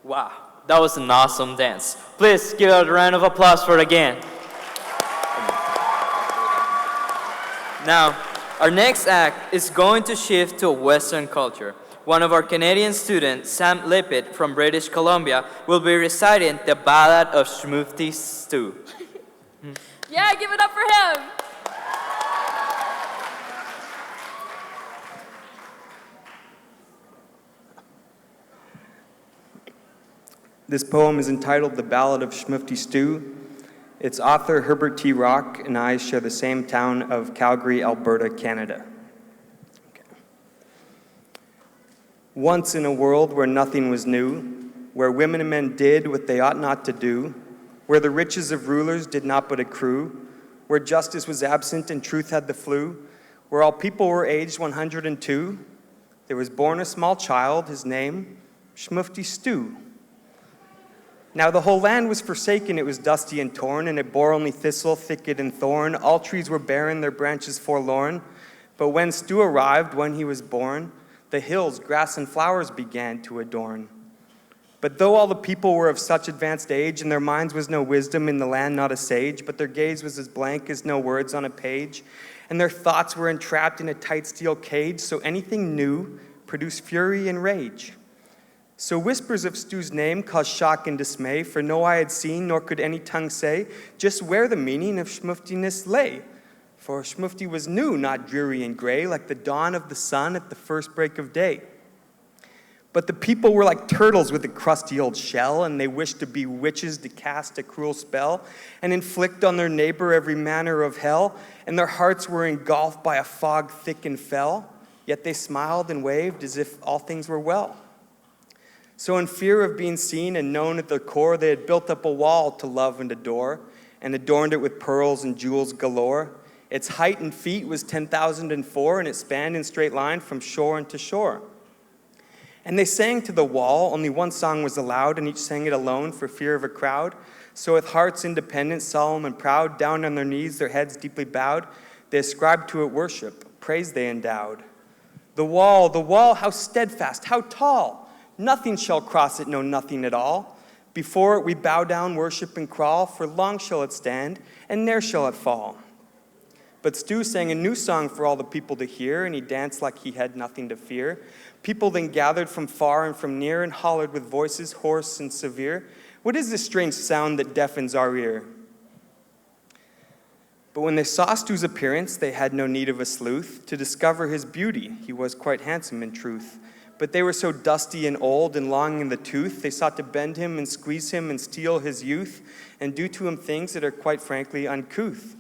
Wow, that was an awesome dance. Please give a round of applause for it again. Now, our next act is going to shift to a Western culture. One of our Canadian students, Sam Lippitt from British Columbia, will be reciting the Ballad of Shmufti Stew. Yeah, give it up for him. This poem is entitled The Ballad of Shmufti Stew. Its author, Herbert T. Rock, and I share the same town of Calgary, Alberta, Canada. Once in a world where nothing was new, where women and men did what they ought not to do, where the riches of rulers did not but accrue, where justice was absent and truth had the flu, where all people were aged 102, there was born a small child, his name, Shmufti Stew. Now the whole land was forsaken, it was dusty and torn, and it bore only thistle, thicket, and thorn. All trees were barren, their branches forlorn. But when Stew arrived, when he was born, the hills, grass, and flowers began to adorn. But though all the people were of such advanced age, in their minds was no wisdom, in the land not a sage, but their gaze was as blank as no words on a page, and their thoughts were entrapped in a tight steel cage, so anything new produced fury and rage. So whispers of Stew's name caused shock and dismay, for no eye had seen, nor could any tongue say, just where the meaning of Shmuftiness lay. For Shmufti was new, not dreary and gray, like the dawn of the sun at the first break of day. But the people were like turtles with a crusty old shell, and they wished to be witches to cast a cruel spell and inflict on their neighbor every manner of hell, and their hearts were engulfed by a fog thick and fell, yet they smiled and waved as if all things were well. So in fear of being seen and known at their core, they had built up a wall to love and adore, and adorned it with pearls and jewels galore. Its height in feet was 10,004, and it spanned in straight line from shore unto shore. And they sang to the wall, only one song was allowed, and each sang it alone for fear of a crowd. So with hearts independent, solemn and proud, down on their knees, their heads deeply bowed, they ascribed to it worship, praise they endowed. The wall, how steadfast, how tall! Nothing shall cross it, no nothing at all. Before it we bow down, worship, and crawl, for long shall it stand, and ne'er shall it fall. But Stew sang a new song for all the people to hear, and he danced like he had nothing to fear. People then gathered from far and from near, and hollered with voices hoarse and severe, "What is this strange sound that deafens our ear?" But when they saw Stew's appearance, they had no need of a sleuth to discover his beauty. He was quite handsome in truth. But they were so dusty and old and long in the tooth, they sought to bend him and squeeze him and steal his youth and do to him things that are quite frankly uncouth.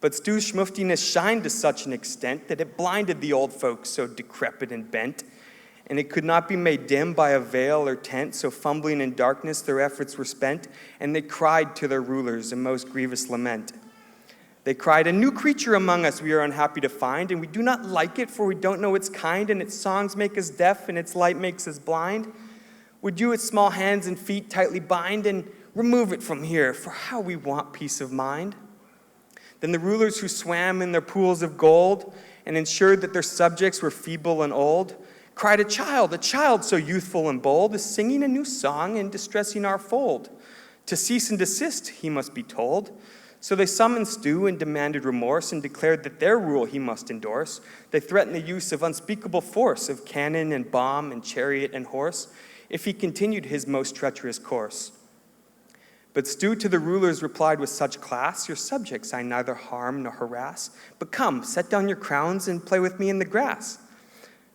But Stew's schmuftiness shined to such an extent that it blinded the old folks so decrepit and bent, and it could not be made dim by a veil or tent, so fumbling in darkness their efforts were spent, and they cried to their rulers a most grievous lament. They cried, "A new creature among us we are unhappy to find, and we do not like it, for we don't know its kind, and its songs make us deaf, and its light makes us blind. Would you its small hands and feet tightly bind, and remove it from here, for how we want peace of mind?" Then the rulers who swam in their pools of gold, and ensured that their subjects were feeble and old, cried, a child so youthful and bold, is singing a new song and distressing our fold. To cease and desist, he must be told. So they summoned Stew and demanded remorse, and declared that their rule he must endorse. They threatened the use of unspeakable force, of cannon and bomb and chariot and horse, if he continued his most treacherous course. But Stew to the rulers replied with such class, "Your subjects I neither harm nor harass, but come, set down your crowns and play with me in the grass."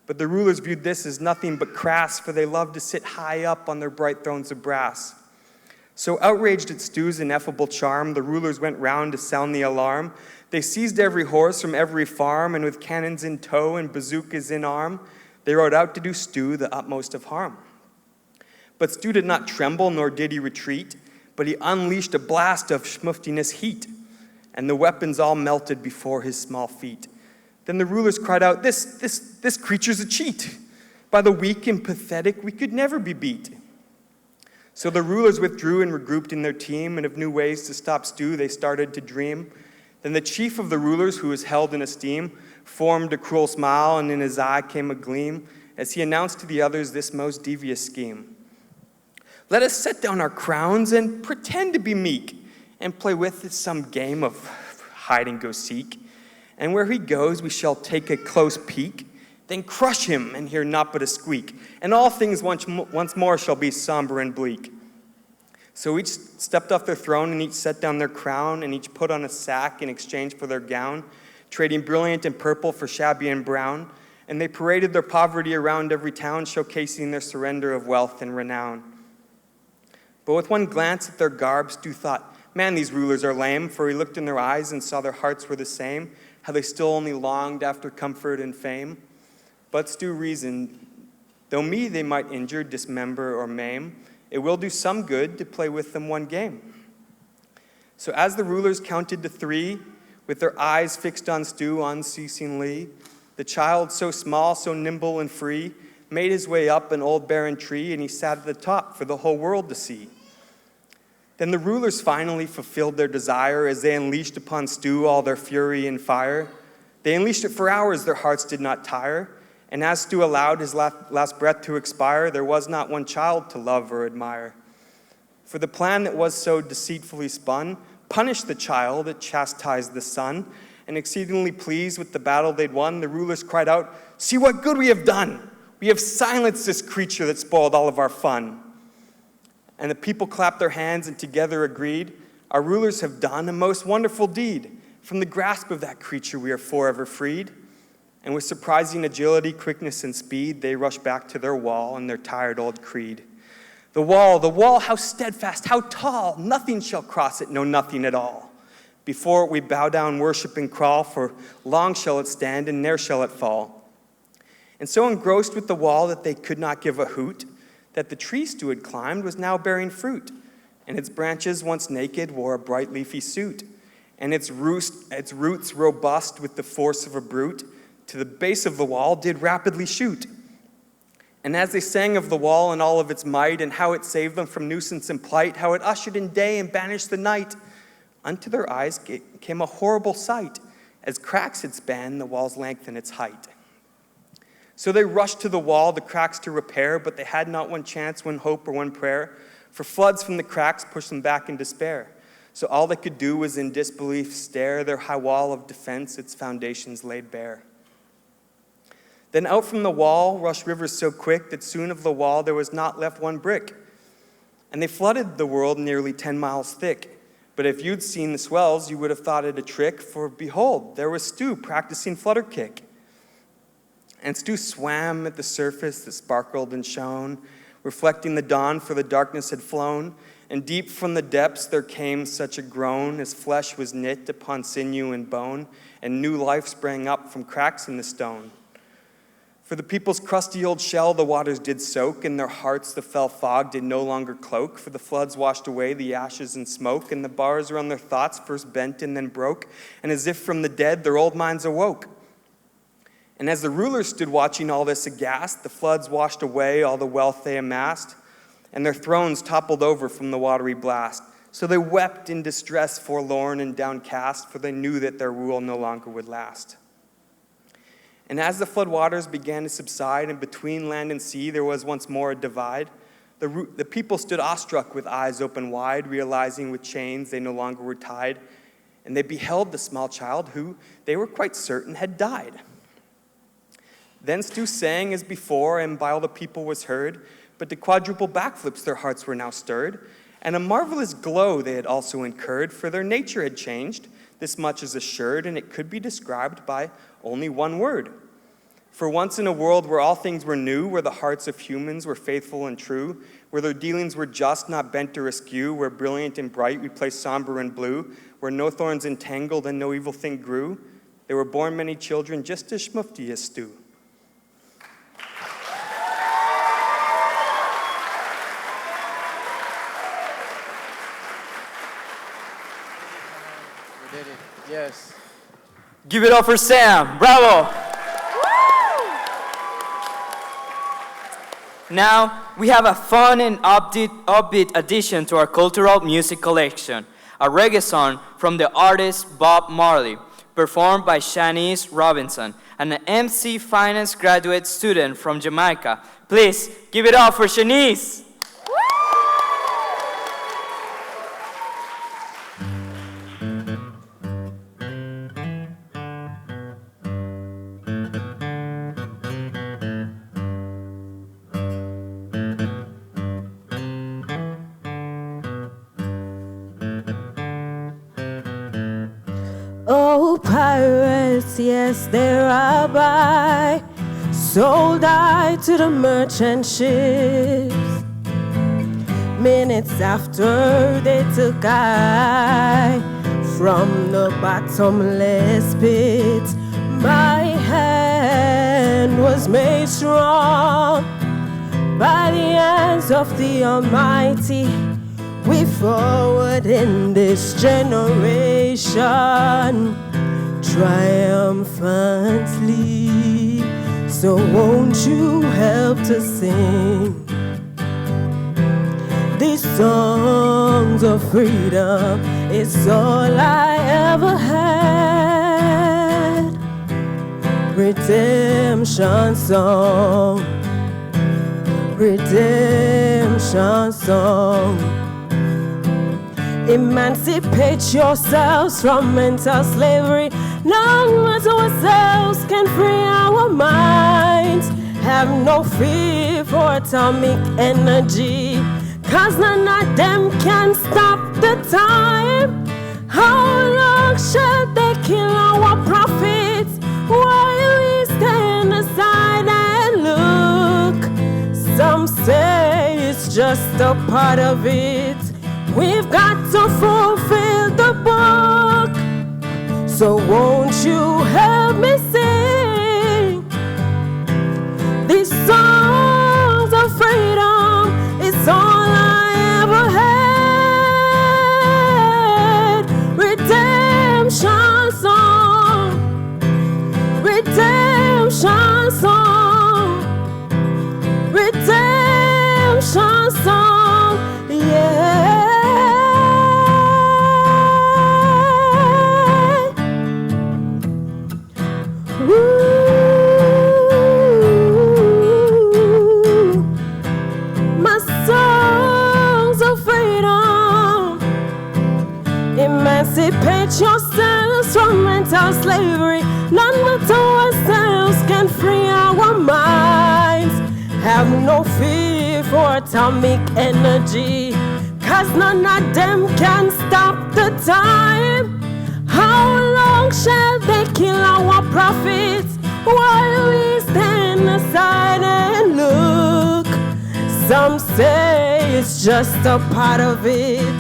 But the rulers viewed this as nothing but crass, for they loved to sit high up on their bright thrones of brass. So outraged at Stew's ineffable charm, the rulers went round to sound the alarm. They seized every horse from every farm, and with cannons in tow and bazookas in arm, they rode out to do Stew the utmost of harm. But Stew did not tremble, nor did he retreat, but he unleashed a blast of schmuftiness heat, and the weapons all melted before his small feet. Then the rulers cried out, this creature's a cheat. By the weak and pathetic, we could never be beat." So the rulers withdrew and regrouped in their team, and of new ways to stop Stew they started to dream. Then the chief of the rulers, who was held in esteem, formed a cruel smile, and in his eye came a gleam, as he announced to the others this most devious scheme. "Let us set down our crowns and pretend to be meek, and play with some game of hide-and-go-seek. And where he goes, we shall take a close peek, then crush him and hear naught but a squeak, and all things once more shall be somber and bleak." So each stepped off their throne, and each set down their crown, and each put on a sack in exchange for their gown, trading brilliant and purple for shabby and brown, and they paraded their poverty around every town, showcasing their surrender of wealth and renown. But with one glance at their garb, Stew thought, Man, these rulers are lame, for he looked in their eyes and saw their hearts were the same, how they still only longed after comfort and fame. But Stu reasoned, though me they might injure, dismember, or maim, it will do some good to play with them one game. So as the rulers counted to 3, with their eyes fixed on Stu unceasingly, the child, so small, so nimble and free, made his way up an old barren tree, and he sat at the top for the whole world to see. Then the rulers finally fulfilled their desire as they unleashed upon Stu all their fury and fire. They unleashed it for hours, their hearts did not tire, and as Stu allowed his last breath to expire, there was not one child to love or admire. For the plan that was so deceitfully spun punished the child, it chastised the son, and exceedingly pleased with the battle they'd won, the rulers cried out, "See what good we have done! We have silenced this creature that spoiled all of our fun." And the people clapped their hands and together agreed, "Our rulers have done a most wonderful deed. From the grasp of that creature we are forever freed." And with surprising agility, quickness, and speed, they rushed back to their wall and their tired old creed. The wall, how steadfast, how tall, nothing shall cross it, no nothing at all. Before it we bow down, worship, and crawl, for long shall it stand and ne'er shall it fall. And so engrossed with the wall that they could not give a hoot, that the tree Stu had climbed was now bearing fruit, and its branches, once naked, wore a bright leafy suit, and its roots, robust with the force of a brute, to the base of the wall did rapidly shoot. And as they sang of the wall and all of its might, and how it saved them from nuisance and plight, how it ushered in day and banished the night, unto their eyes came a horrible sight, as cracks had spanned the wall's length and its height. So they rushed to the wall, the cracks to repair, but they had not one chance, one hope, or one prayer, for floods from the cracks pushed them back in despair. So all they could do was in disbelief stare, their high wall of defense, its foundations laid bare. Then out from the wall rushed rivers so quick that soon of the wall there was not left one brick. And they flooded the world nearly 10 miles thick. But if you'd seen the swells, you would have thought it a trick, for behold, there was Stu practicing flutter kick. And Stu swam at the surface that sparkled and shone, reflecting the dawn, for the darkness had flown. And deep from the depths there came such a groan, as flesh was knit upon sinew and bone, and new life sprang up from cracks in the stone. For the people's crusty old shell the waters did soak, and their hearts the fell fog did no longer cloak, for the floods washed away the ashes and smoke, and the bars around their thoughts first bent and then broke, and as if from the dead their old minds awoke. And as the rulers stood watching all this aghast, the floods washed away all the wealth they amassed, and their thrones toppled over from the watery blast. So they wept in distress, forlorn and downcast, for they knew that their rule no longer would last. And as the flood waters began to subside, and between land and sea there was once more a divide, the people stood awestruck with eyes open wide, realizing with chains they no longer were tied, and they beheld the small child who, they were quite certain, had died. Then Stu sang as before, and by all the people was heard, but to quadruple backflips their hearts were now stirred, and a marvelous glow they had also incurred, for their nature had changed, this much is assured, and it could be described by only one word. For once in a world where all things were new, where the hearts of humans were faithful and true, where their dealings were just, not bent or askew, where brilliant and bright replaced somber and blue, where no thorns entangled and no evil thing grew, there were born many children just as schmufty as Stu. We did it. Yes. Give it up for Sam. Bravo. Now, we have a fun and upbeat addition to our cultural music collection, a reggae song from the artist Bob Marley, performed by Shanice Robinson, an MC Finance graduate student from Jamaica. Please, give it up for Shanice. Oh, pirates, yes, they are by, sold I to the merchant ships. minutes after they took I from the bottomless pit, my hand was made strong by the hands of the Almighty. We forward in this generation triumphantly. So won't you help to sing these songs of freedom? It's all I ever had. Redemption song, redemption song. Emancipate yourselves from mental slavery. None but ourselves can free our minds. Have no fear for atomic energy, 'cause none of them can stop the time. How long shall they kill our prophets while we stand aside and look? Some say it's just a part of it. We've got to fulfill the book. So won't you help me sing these songs of freedom? It's all I ever had. Redemption song, redemption song, redemption song, yeah. My songs of freedom. Emancipate yourselves from mental slavery. None but ourselves can free our minds. Have no fear for atomic energy, 'cause none of them can stop the time. How long shall they kill our prophets while we stand aside and look? Some say it's just a part of it.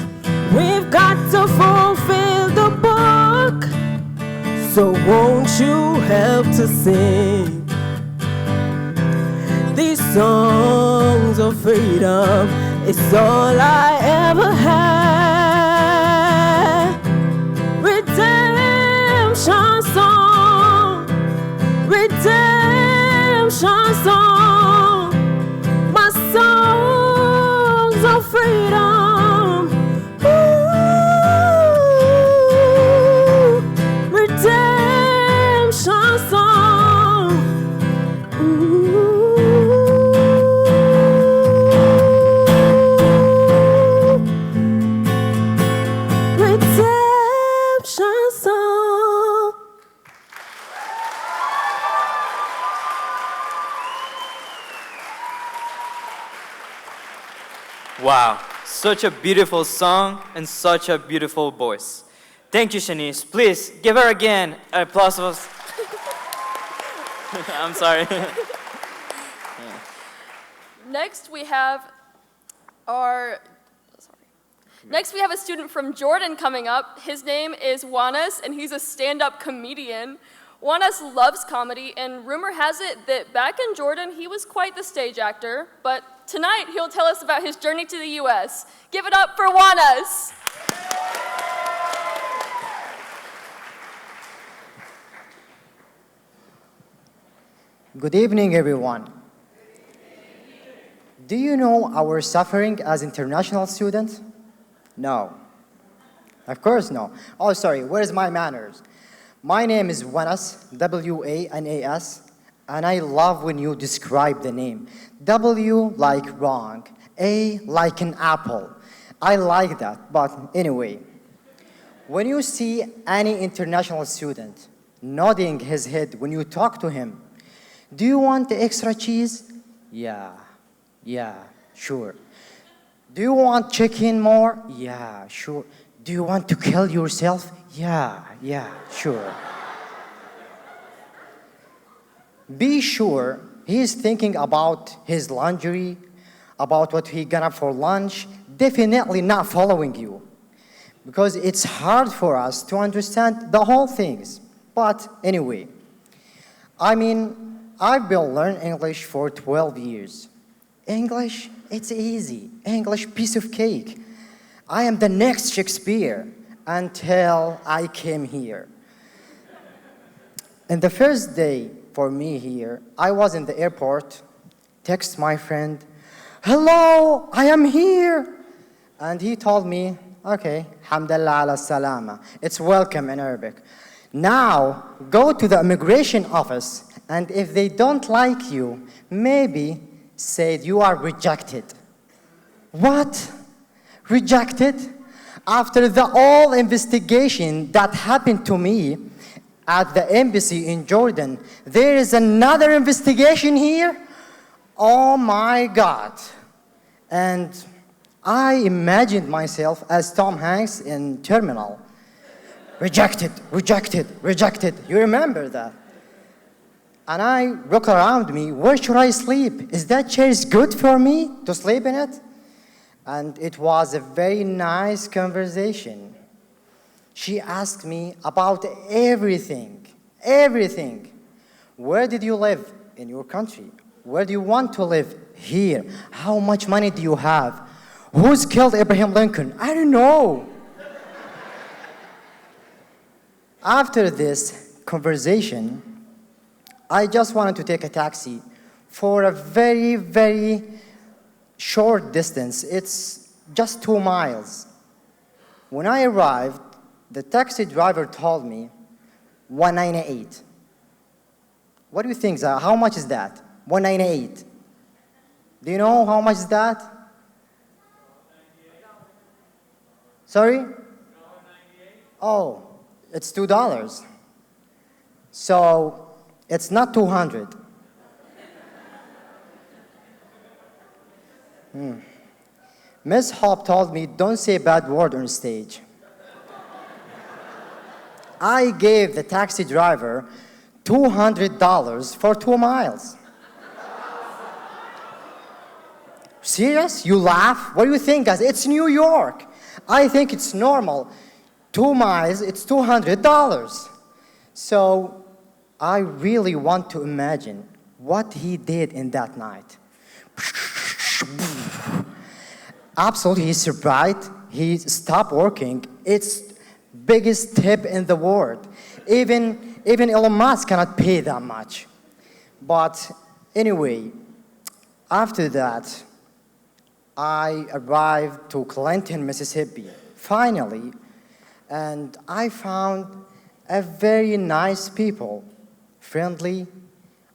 We've got to fulfill the book. So won't you help to sing these songs of freedom? It's all I ever had. Redemption song, redemption song. My songs of freedom. Ooh, redemption song. Redemption song. Wow, such a beautiful song and such a beautiful voice. Thank you, Shanice. Please give her again an applause. I'm sorry. Next, we have a student from Jordan coming up. His name is Juanes, and he's a stand-up comedian. Juanes loves comedy, and rumor has it that back in Jordan, he was quite the stage actor. But tonight, he'll tell us about his journey to the U.S. Give it up for Juanes. Good evening, everyone. Do you know our suffering as international students? No. Of course no. Oh, sorry, where's my manners? My name is Wanas, W-A-N-A-S, and I love when you describe the name. W like wrong, A like an apple. I like that, but anyway. When you see any international student nodding his head when you talk to him, do you want the extra cheese? Yeah, sure. Do you want chicken more? Yeah, sure. Do you want to kill yourself? Yeah, sure. Be sure he's thinking about his laundry, about what he gonna for lunch. definitely not following you because it's hard for us to understand the whole things. But anyway, I mean, I've been learning English for 12 years. English, it's easy. English, piece of cake. I am the next Shakespeare until I came here. And the first day for me here, I was in the airport, text my friend, hello, I am here. And he told me, okay, hamdallah ala salama. It's welcome in Arabic. Now, go to the immigration office, and if they don't like you, maybe say you are rejected. What? Rejected? After the whole investigation that happened to me at the embassy in Jordan, there is another investigation here? Oh my God. And I imagined myself as Tom Hanks in Terminal. Rejected, rejected, rejected. You remember that? And I look around me, where should I sleep? Is that chair good for me to sleep in it? And it was a very nice conversation. She asked me about everything, everything. Where did you live in your country? Where do you want to live? Here. How much money do you have? Who's killed Abraham Lincoln? I don't know. After this conversation, I just wanted to take a taxi for a very, very short distance. It's just 2 miles. When I arrived, the taxi driver told me 198. What do you think, Zah? How much is that? 198. Do you know how much is that? Sorry? Oh, it's $2. So it's not 200. Miss Hope told me, don't say a bad word on stage. I gave the taxi driver $200 for 2 miles. Serious? You laugh? What do you think, guys? It's New York. I think it's normal. 2 miles, it's $200. So I really want to imagine what he did in that night. Absolutely, he's surprised. He stopped working. It's biggest tip in the world. Even Elon Musk cannot pay that much. But anyway, after that, I arrived to Clinton, Mississippi, finally, and I found a very nice people, friendly,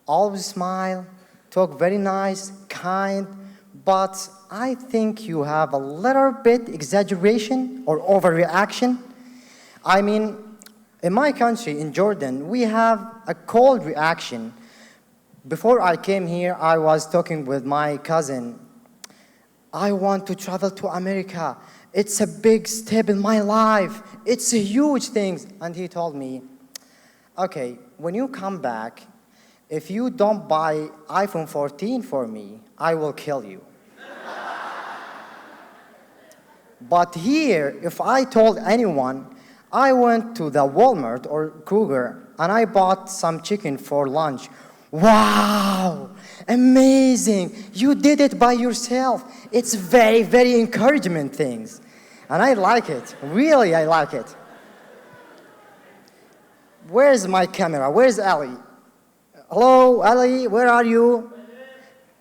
always smile, talk very nice, kind, but I think you have a little bit exaggeration or overreaction. I mean, in my country, in Jordan, we have a cold reaction. Before I came here, I was talking with my cousin. I want to travel to America. It's a big step in my life. It's a huge thing. And he told me, okay, when you come back, if you don't buy iPhone 14 for me, I will kill you. But here, if I told anyone, I went to the Walmart or Kroger and I bought some chicken for lunch. Wow, amazing. You did it by yourself. It's very, very encouragement things. And I like it. Really, I like it. Where's my camera? Where's Ali? Hello, Ali, where are you?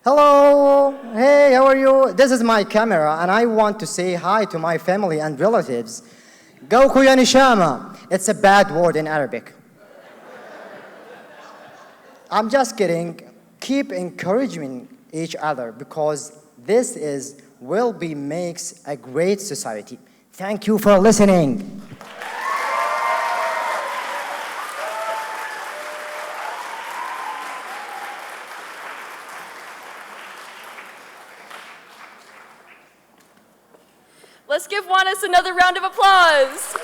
Hello, hey, how are you? This is my camera, and I want to say hi to my family and relatives. Gauku ya nishama. It's a bad word in Arabic. I'm just kidding. Keep encouraging each other because this will be makes a great society. Thank you for listening. Let's give Juanis another round of applause.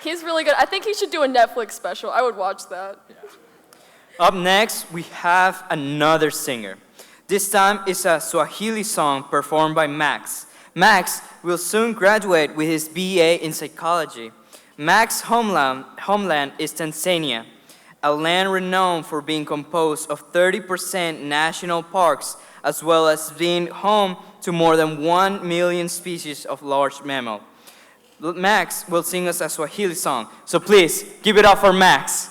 He's really good. I think he should do a Netflix special. I would watch that. Up next, we have another singer. This time it's a Swahili song performed by Max. Max will soon graduate with his BA in psychology. Max's homeland is Tanzania, a land renowned for being composed of 30% national parks, as well as being home to more than 1 million species of large mammal. Max will sing us a Swahili song, so please give it up for Max.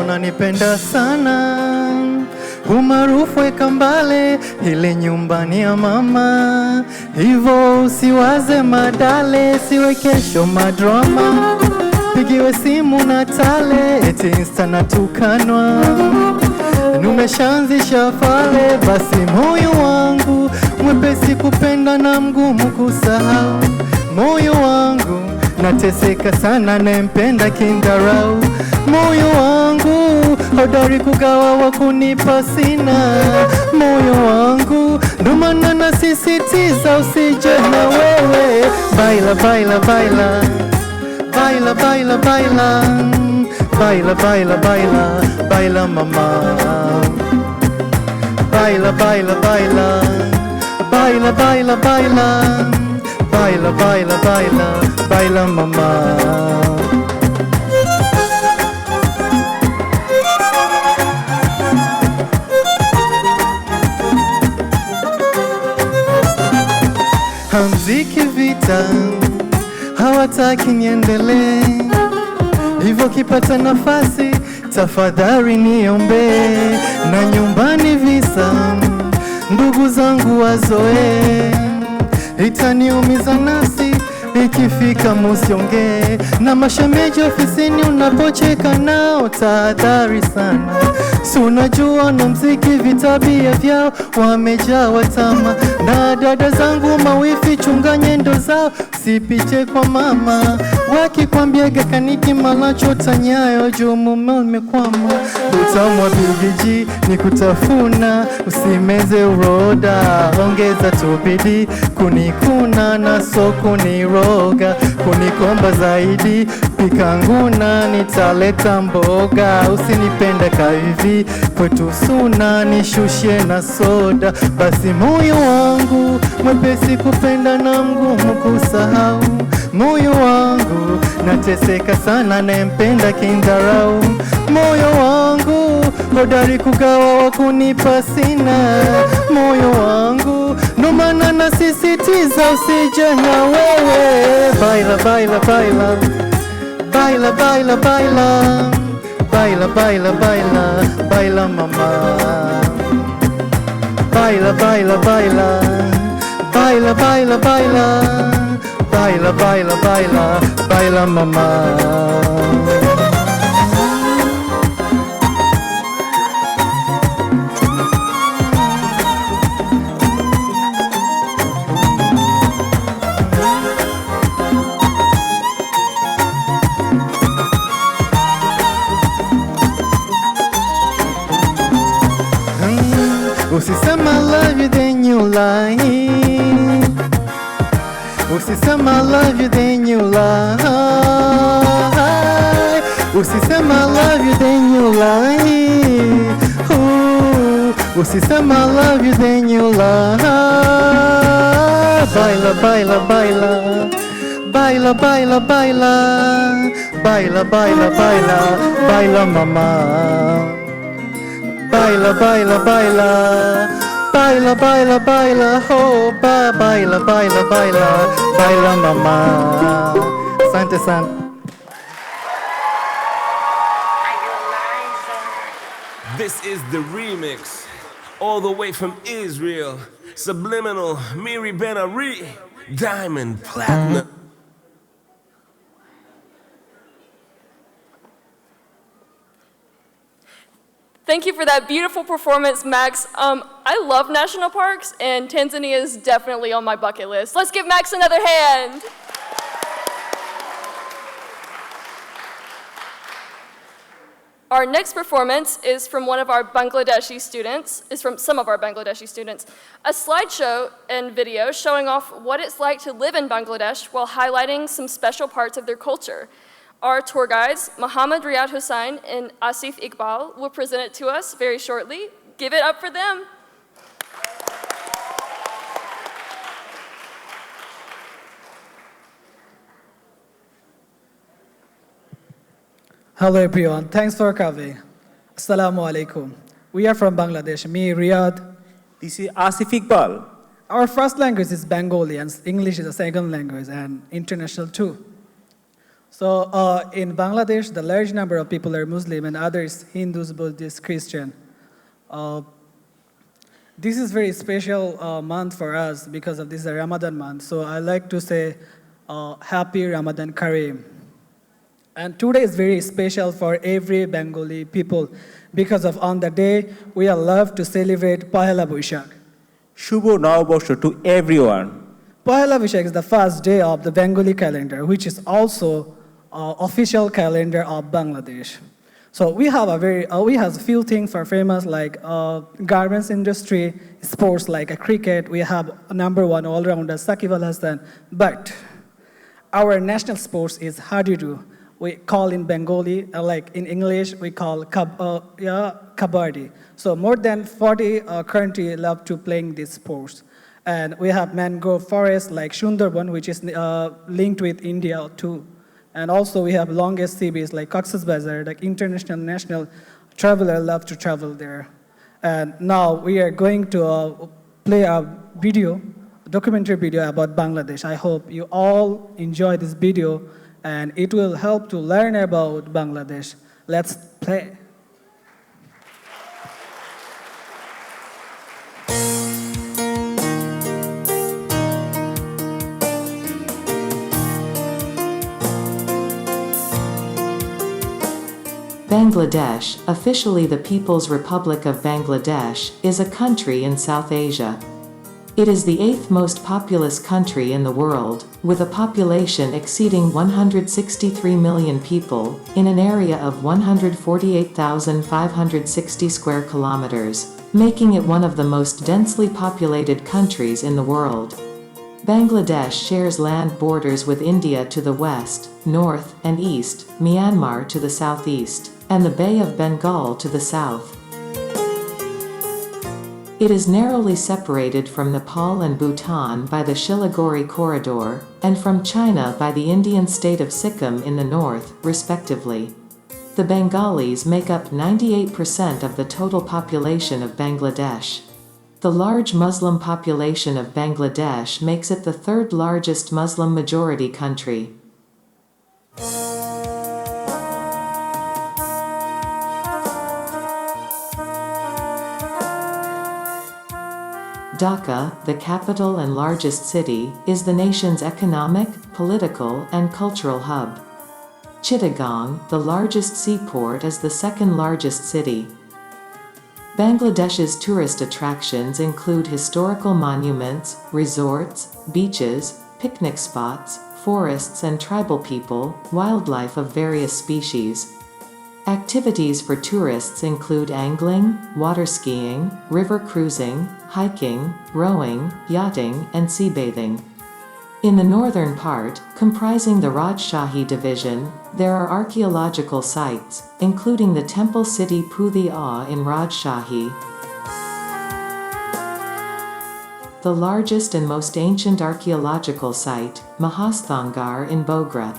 Unanipenda sana, umaarufu weka mbale, ile nyumbani ya mama. Hivo usiwaze madale, siwe kesho madrama. Pigiwe simu na tale, eti insta natukanwa. Numeshaanzisha fale, basi moyo wangu mwepesi kupenda na mgumu kusahau. Moyo wangu nateseka sana, nempenda kindharau. Moyo wangu hodari kugawa wa kunipa sina. Moyo wangu ndo maana nasisitiza usije na wewe. Baila baila baila, baila baila baila, baila baila baila, baila mama. Baila baila baila, baila baila baila, baila baila baila, baila mama. Hamziki vita, hawataki niendelee. Hivyo kipata nafasi, tafadhali niombe. Na nyumbani visa, ndugu zangu wazoe. Itaniumiza nafsi, ikifika musiongee. Na mashemeji ofisini unapocheka nao, tahadhari sana. Si unajua na mziki vitabia vyao, wamejaa watama. Na dada zangu mawifi, chunga nyendo zao, sipiche kwa mama. Wakikwambia gakaniki malacho tanyayo, juu mume umekwama. Utamu wa bigiji ni kutafuna, usimeze uroda. Ongeza tubidi, kunikuna na soko ni roga. Kunikomba zaidi, pika nguna, nitaleta mboga. Usinipende kahivi, kwetu suna, nishushie na soda. Basi moyo wangu mwepesi kupenda na mgumu kusahau. Moyo wangu nateseka sana, nempenda kindharau. Moyo wangu hodari kugawa wa kunipa sina. Moyo wangu ndo maana nasisitiza usije na wewe. Baila baila baila, baila baila baila, baila baila baila, baila mama. Baila baila baila, baila baila baila, baila baila baila, baila mama. Usisema I love you then you lie. Usisema I love you then you lie. Usisema I love you then you lie. Usisema I love you then you lie. Baila baila baila, baila baila baila, baila baila baila, baila mama. Baila, baila, baila, baila, baila, baila, oh, baila, baila, baila, baila mama. Asante sana. This is the remix, all the way from Israel. Subliminal, Miri Ben-Ari, Diamond Platinum. Thank you for that beautiful performance, Max. I love national parks, and Tanzania is definitely on my bucket list. Let's give Max another hand. Our next performance is from one of our Bangladeshi students, is from some of our Bangladeshi students. A slideshow and video showing off what it's like to live in Bangladesh while highlighting some special parts of their culture. Our tour guides, Muhammad Riyad Hussain and Asif Iqbal, will present it to us very shortly. Give it up for them. Hello everyone, thanks for coming. Assalamu alaikum. We are from Bangladesh, me, Riyadh. This is Asif Iqbal. Our first language is Bengali and English is a second language and international too. So in Bangladesh, the large number of people are Muslim and others Hindus, Buddhists, Christian. This is very special month for us because of this is a Ramadan month. So I like to say Happy Ramadan Kareem. And today is very special for every Bengali people because of on the day we are loved to celebrate Pahela Boishakh. Shubho Nawaborsho to everyone. Pahela Boishakh is the first day of the Bengali calendar, which is also official calendar of Bangladesh. So we have a few things are famous like garments industry, sports like cricket. We have number one all-rounder Sakib Al Hasan, but our national sports is hadidu. We call in Bengali, like in English, we call kabaddi. So more than 40 countries love to playing these sports. And we have mangrove forest like Sundarban, which is linked with India too. And also we have longest sea beach like Cox's Bazar, like international, national traveler love to travel there. And now we are going to play a video, documentary video about Bangladesh. I hope you all enjoy this video and it will help to learn about Bangladesh. Let's play. Bangladesh, officially the People's Republic of Bangladesh, is a country in South Asia. It is the 8th most populous country in the world, with a population exceeding 163 million people, in an area of 148,560 square kilometers, making it one of the most densely populated countries in the world. Bangladesh shares land borders with India to the west, north, and east, Myanmar to the southeast, and the Bay of Bengal to the south. It is narrowly separated from Nepal and Bhutan by the Siliguri corridor, and from China by the Indian state of Sikkim in the north, respectively. The Bengalis make up 98% of the total population of Bangladesh. The large Muslim population of Bangladesh makes it the third largest Muslim majority country. Dhaka, the capital and largest city, is the nation's economic, political, and cultural hub. Chittagong, the largest seaport, is the second largest city. Bangladesh's tourist attractions include historical monuments, resorts, beaches, picnic spots, forests and tribal people, wildlife of various species. Activities for tourists include angling, water skiing, river cruising, hiking, rowing, yachting, and sea bathing. In the northern part, comprising the Rajshahi division, there are archaeological sites, including the temple city Puthi-A in Rajshahi, the largest and most ancient archaeological site, Mahasthangar in Bogra,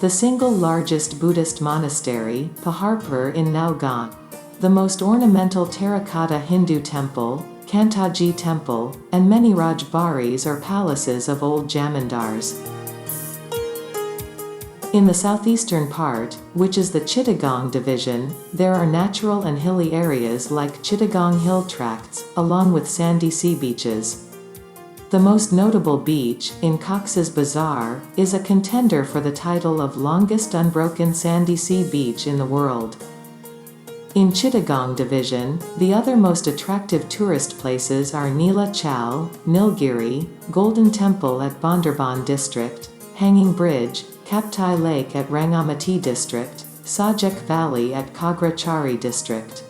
the single largest Buddhist monastery, Paharpur in Naugaon, the most ornamental terracotta Hindu temple, Kantaji Temple, and many Rajbaris or palaces of old Jamindars. In the southeastern part, which is the Chittagong division, there are natural and hilly areas like Chittagong Hill Tracts, along with sandy sea beaches. The most notable beach, in Cox's Bazar, is a contender for the title of longest unbroken sandy sea beach in the world. In Chittagong Division, the other most attractive tourist places are Nila Chao, Nilgiri, Golden Temple at Bandarban District, Hanging Bridge, Kaptai Lake at Rangamati District, Sajek Valley at Kagrachari District.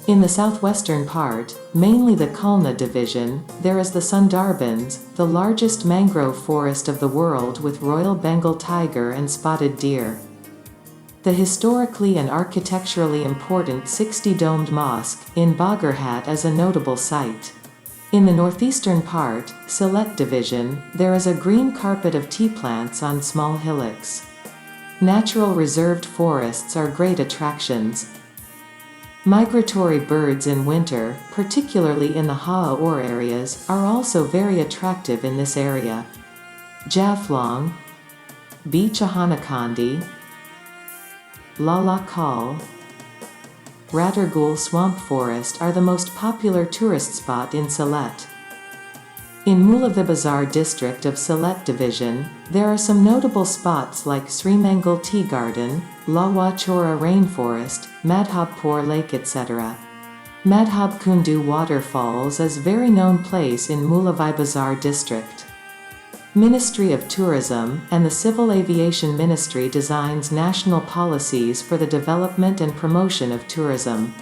In the southwestern part, mainly the Khulna Division, there is the Sundarbans, the largest mangrove forest of the world with Royal Bengal tiger and spotted deer. The historically and architecturally important 60-domed mosque in Bagherhat is a notable site. In the northeastern part, Sylhet Division, there is a green carpet of tea plants on small hillocks. Natural reserved forests are great attractions. Migratory birds in winter, particularly in the Ha-Or areas, are also very attractive in this area. Jaflong, Bechahanakandi, Lala Kal, Rattergul Swamp Forest are the most popular tourist spot in Sylhet. In Moolavidbazar district of Sylhet Division, there are some notable spots like Srimangal Tea Garden, Lawa Chora Rainforest, Madhabpur Lake etc. Madhab Kundu Waterfalls is very known place in Moolavidbazar district. Ministry of Tourism and the Civil Aviation Ministry designs national policies for the development and promotion of tourism.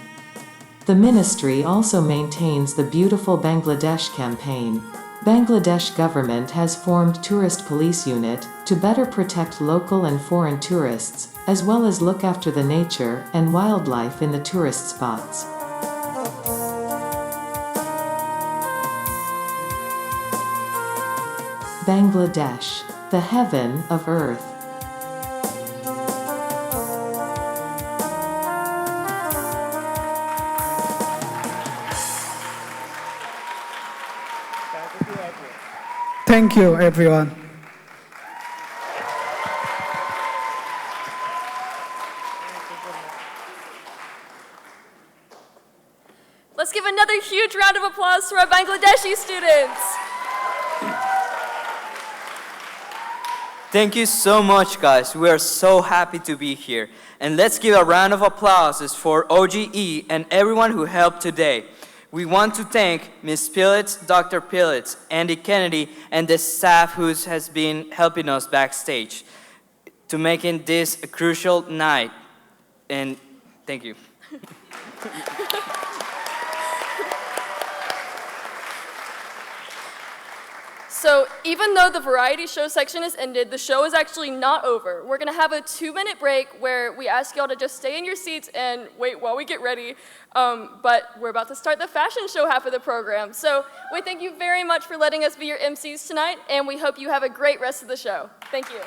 The ministry also maintains the Beautiful Bangladesh campaign. Bangladesh government has formed tourist police unit to better protect local and foreign tourists, as well as look after the nature and wildlife in the tourist spots. Bangladesh, the heaven of earth. Thank you, everyone. Let's give another huge round of applause to our Bangladeshi students. Thank you so much, guys. We are so happy to be here. And let's give a round of applause for OGE and everyone who helped today. We want to thank Ms. Pillitz, Dr. Pillitz, Andy Kennedy, and the staff who has been helping us backstage to making this a crucial night. And thank you. So even though the variety show section has ended, the show is actually not over. We're gonna have a 2-minute break where we ask y'all to just stay in your seats and wait while we get ready. But we're about to start the fashion show half of the program. So we thank you very much for letting us be your MCs tonight, and we hope you have a great rest of the show. Thank you.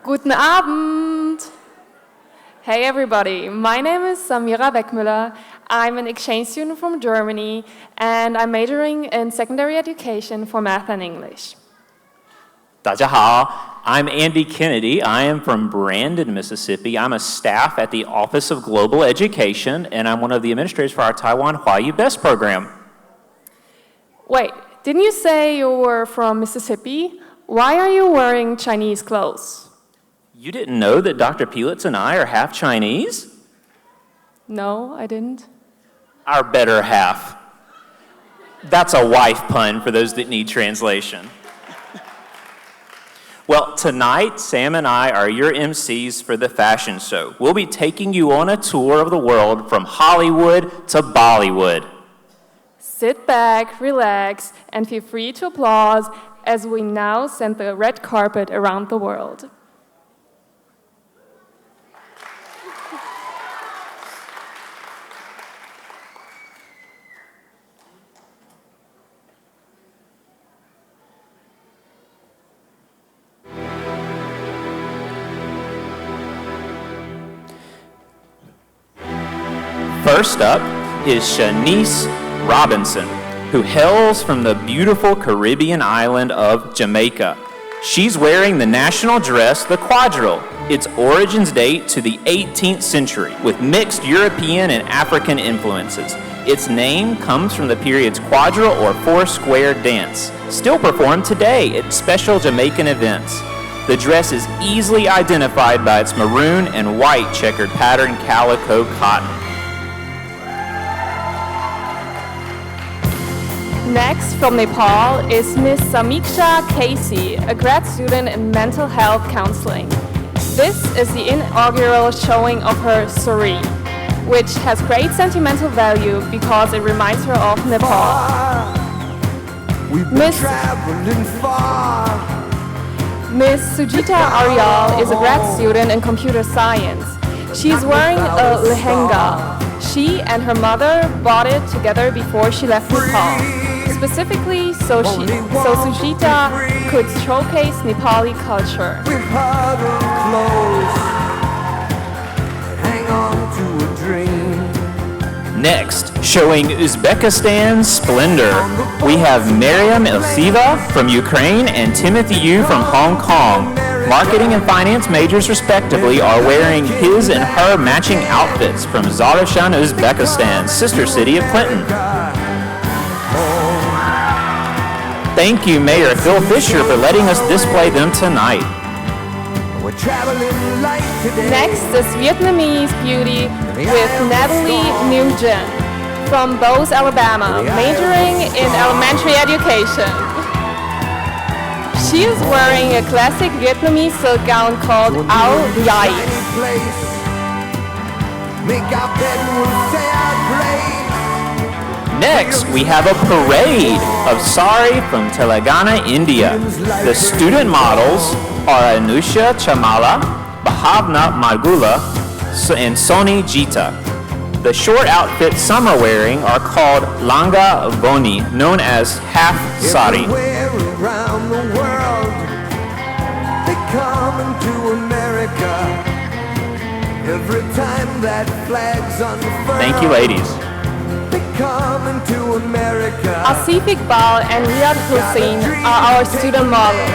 Guten Abend! Hey everybody, my name is Samira Beckmüller. I'm an exchange student from Germany and I'm majoring in secondary education for math and English. 大家好, I'm Andy Kennedy. I am from Brandon, Mississippi. I'm a staff at the Office of Global Education and I'm one of the administrators for our Taiwan Huayu Best program. Wait, didn't you say you were from Mississippi? Why are you wearing Chinese clothes? You didn't know that Dr. Pillitz and I are half Chinese? No, I didn't. Our better half. That's a wife pun for those that need translation. Well, tonight, Sam and I are your MCs for the fashion show. We'll be taking you on a tour of the world from Hollywood to Bollywood. Sit back, relax, and feel free to applaud as we now send the red carpet around the world. First up is Shanice Robinson, who hails from the beautiful Caribbean island of Jamaica. She's wearing the national dress, the quadrille. Its origins date to the 18th century with mixed European and African influences. Its name comes from the period's quadrille or four-square dance, still performed today at special Jamaican events. The dress is easily identified by its maroon and white checkered pattern calico cotton. Next, from Nepal, is Miss Samiksha Casey, a grad student in mental health counseling. This is the inaugural showing of her Suri, which has great sentimental value because it reminds her of Nepal. Miss Sujita Aryal is a grad student in computer science. She is wearing a lehenga. She and her mother bought it together before she left Nepal. Specifically, so Sujita could showcase Nepali culture. Next, showing Uzbekistan's splendor, we have Maryam Ilseva from Ukraine and Timothy Yu from Hong Kong. Marketing and finance majors respectively are wearing his and her matching outfits from Zarafshan, Uzbekistan, sister city of Clinton. Thank you, Mayor Phil Fisher, for letting us display them tonight. Next is Vietnamese beauty with Natalie Nugent from Bose, Alabama, majoring in elementary education. She is wearing a classic Vietnamese silk gown called Ao Dai. Next, we have a parade of sari from Telangana, India. The student models are Anusha Chamala, Bhavna Margula, and Soni Jita. The short outfits some are wearing are called Langa Voni, known as half sari. Around the world, they come into America. Every time that flag's unfurled. Thank you, ladies. Come into America. Asif Iqbal and Riyad Hussein are our student models.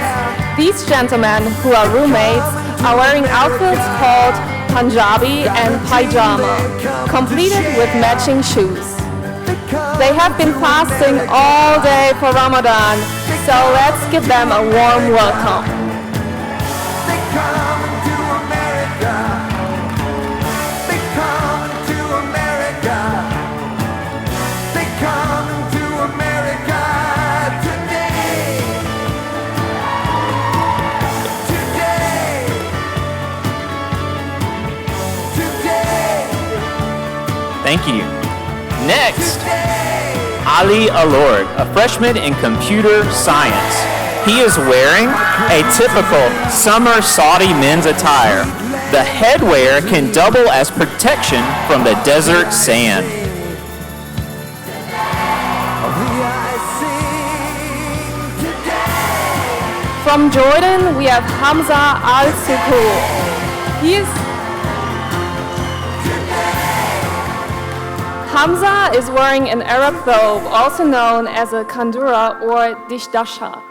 These gentlemen, who are roommates, are wearing outfits called Punjabi and Pajama, completed with matching shoes. They have been fasting all day for Ramadan, so let's give them a warm welcome. Thank you. Next, Ali Alord, a freshman in computer science. He is wearing a typical summer Saudi men's attire. The headwear can double as protection from the desert sand. From Jordan, we have Hamza Al-Sukur. Hamza is wearing an Arab robe, also known as a kandura or dishdasha.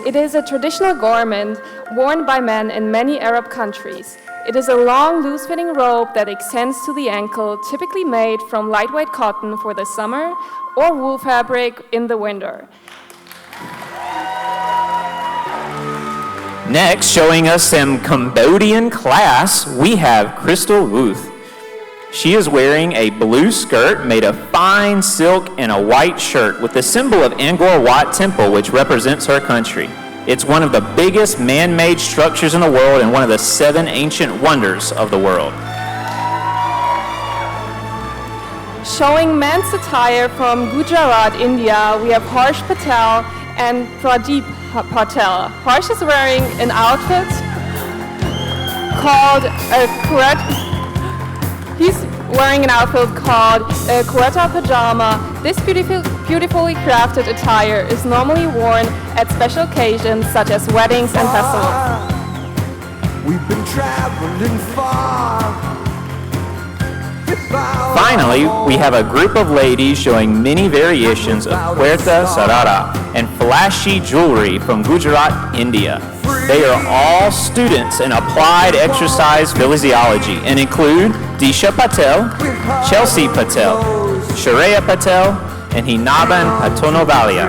It is a traditional garment worn by men in many Arab countries. It is a long, loose-fitting robe that extends to the ankle, typically made from lightweight cotton for the summer or wool fabric in the winter. Next, showing us some Cambodian class, we have Crystal Ruth. She is wearing a blue skirt made of fine silk and a white shirt with the symbol of Angkor Wat Temple, which represents her country. It's one of the biggest man-made structures in the world and one of the 7 ancient wonders of the world. Showing men's attire from Gujarat, India, we have Harsh Patel and Pradeep Patel. Harsh is wearing an outfit called a He's wearing an outfit called a Quetta pajama. This beautifully crafted attire is normally worn at special occasions such as weddings and festivals. We've been traveling far. Finally, we have a group of ladies showing many variations of Puerta Sarara and flashy jewelry from Gujarat, India. They are all students in applied exercise physiology and include Disha Patel, Chelsea Patel, Shreya Patel, and Hinaban Hatonovalia.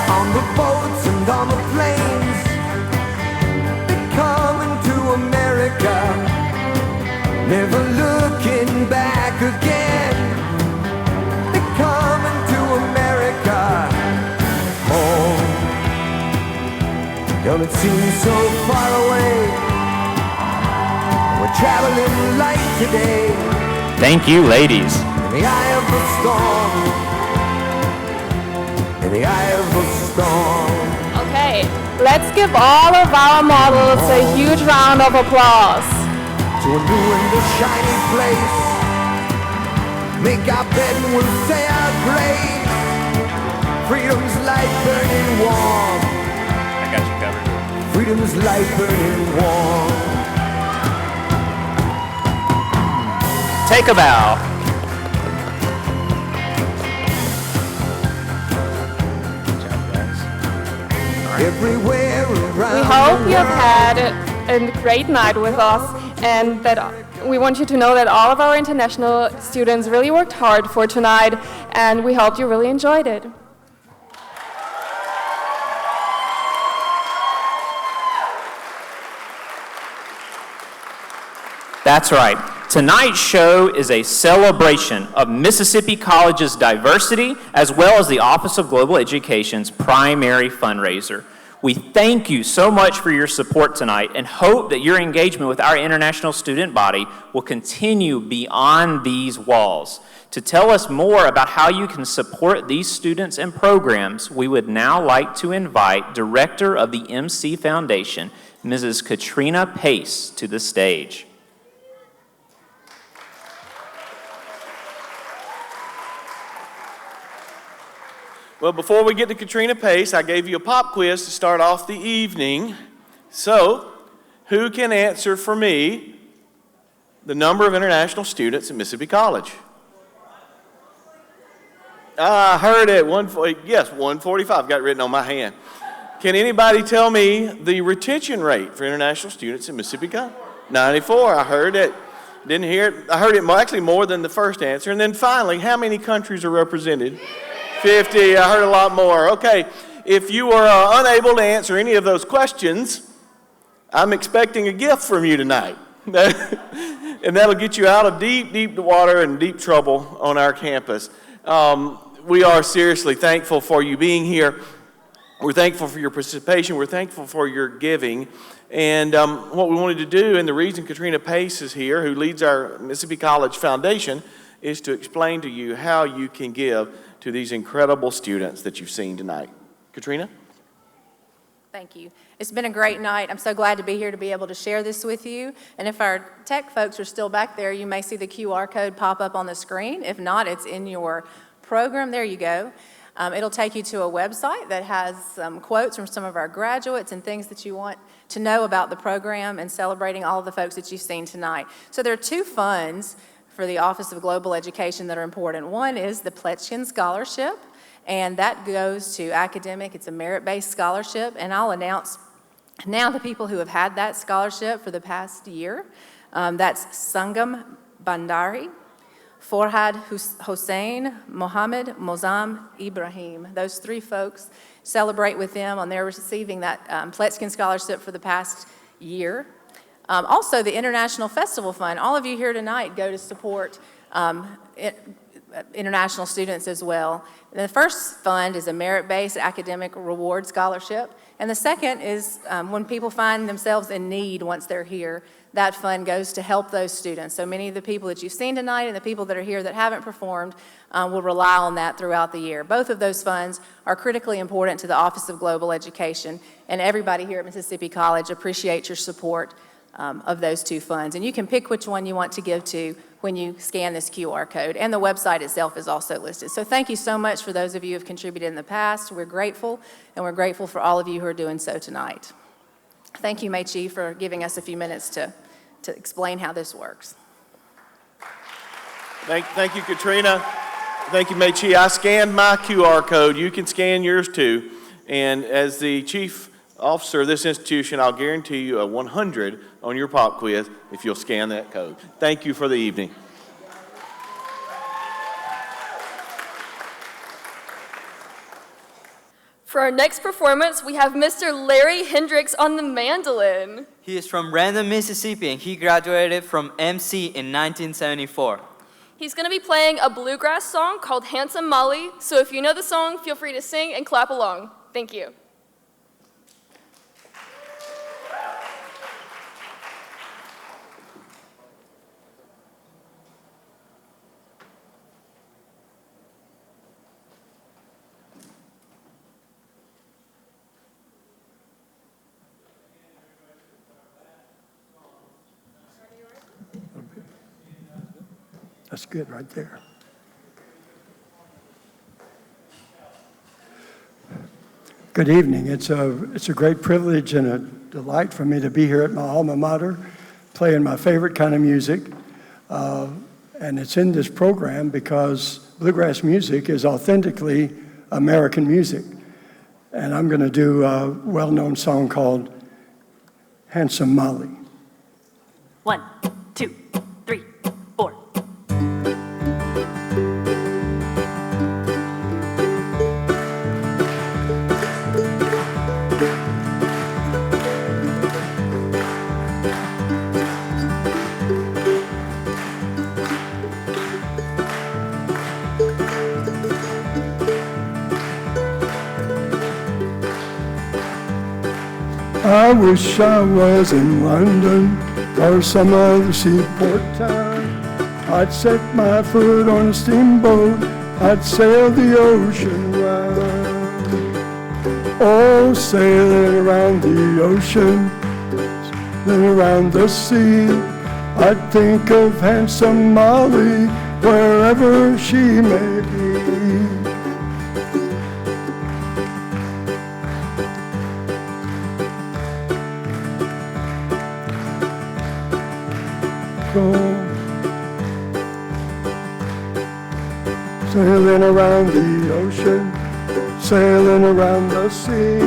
On the boats and on the planes, they're coming to America, never looking back again. They're coming to America. Oh, don't it seem so far away? We're traveling light today. Thank you, ladies. In the eye of the storm. In the eye of the storm. Okay, let's give all of our models a huge round of applause. To a new and a shiny place. Make our bed and we'll say our grace. Freedom's light burning warm. I got you covered. Freedom's light burning warm. Take a bow. Everywhere around. We hope you have had a great night with us, and that we want you to know that all of our international students really worked hard for tonight, and we hope you really enjoyed it. That's right. Tonight's show is a celebration of Mississippi College's diversity, as well as the Office of Global Education's primary fundraiser. We thank you so much for your support tonight and hope that your engagement with our international student body will continue beyond these walls. To tell us more about how you can support these students and programs, we would now like to invite Director of the MC Foundation, Mrs. Katrina Pace, to the stage. Well, before we get to Katrina Pace, I gave you a pop quiz to start off the evening. So, who can answer for me the number of international students at Mississippi College? I heard it. 145. Got it written on my hand. Can anybody tell me the retention rate for international students at Mississippi College? 94. I heard it. Didn't hear it. I heard it actually more than the first answer. And then finally, how many countries are represented? 50. I heard a lot more. Okay, if you were unable to answer any of those questions, I'm expecting a gift from you tonight. And that'll get you out of deep, deep water and deep trouble on our campus. We are seriously thankful for you being here. We're thankful for your participation. We're thankful for your giving. And what we wanted to do, and the reason Katrina Pace is here, who leads our Mississippi College Foundation, is to explain to you how you can give to these incredible students that you've seen tonight. Katrina? Thank you. It's been a great night. I'm so glad to be here to be able to share this with you. And if our tech folks are still back there, you may see the QR code pop up on the screen. If not, it's in your program. There you go. It'll take you to a website that has some quotes from some of our graduates and things that you want to know about the program and celebrating all of the folks that you've seen tonight. So there are two funds for the Office of Global Education that are important. One is the Pletchkin Scholarship, and that goes to academic. It's a merit-based scholarship, and I'll announce now the people who have had that scholarship for the past year. That's Sangam Bandari, Forhad Hossein, Mohammed Mozam Ibrahim. Those three folks, celebrate with them on their receiving that Pletchkin Scholarship for the past year. Also, the International Festival Fund. All of you here tonight go to support international students as well. And the first fund is a merit-based academic reward scholarship. And the second is when people find themselves in need once they're here, that fund goes to help those students. So many of the people that you've seen tonight and the people that are here that haven't performed will rely on that throughout the year. Both of those funds are critically important to the Office of Global Education, and everybody here at Mississippi College appreciates your support of those two funds. And you can pick which one you want to give to when you scan this QR code, and the website itself is also listed. So thank you so much for those of you who have contributed in the past. We're grateful, and we're grateful for all of you who are doing so tonight. Thank you, Mei-Chi, for giving us a few minutes to explain how this works. Thank you, Katrina. Thank you, Mei-Chi. I scanned my QR code. You can scan yours too. And as the chief officer of this institution, I'll guarantee you a 100 on your pop quiz if you'll scan that code. Thank you for the evening. For our next performance, we have Mr. Larry Hendricks on the mandolin. He is from Random, Mississippi, and he graduated from MC in 1974. He's going to be playing a bluegrass song called Handsome Molly, so if you know the song, feel free to sing and clap along. Thank you. That's good right there. Good evening. It's a great privilege and a delight for me to be here at my alma mater, playing my favorite kind of music. And it's in this program because bluegrass music is authentically American music. And I'm going to do a well-known song called Handsome Molly. 1, 2, 3, 4. I wish I was in London or some other seaport town. I'd set my foot on a steamboat, I'd sail the ocean round. Oh, sailing around the ocean, then around the sea, I'd think of handsome Molly wherever she may be. Sailing around the ocean, sailing around the sea,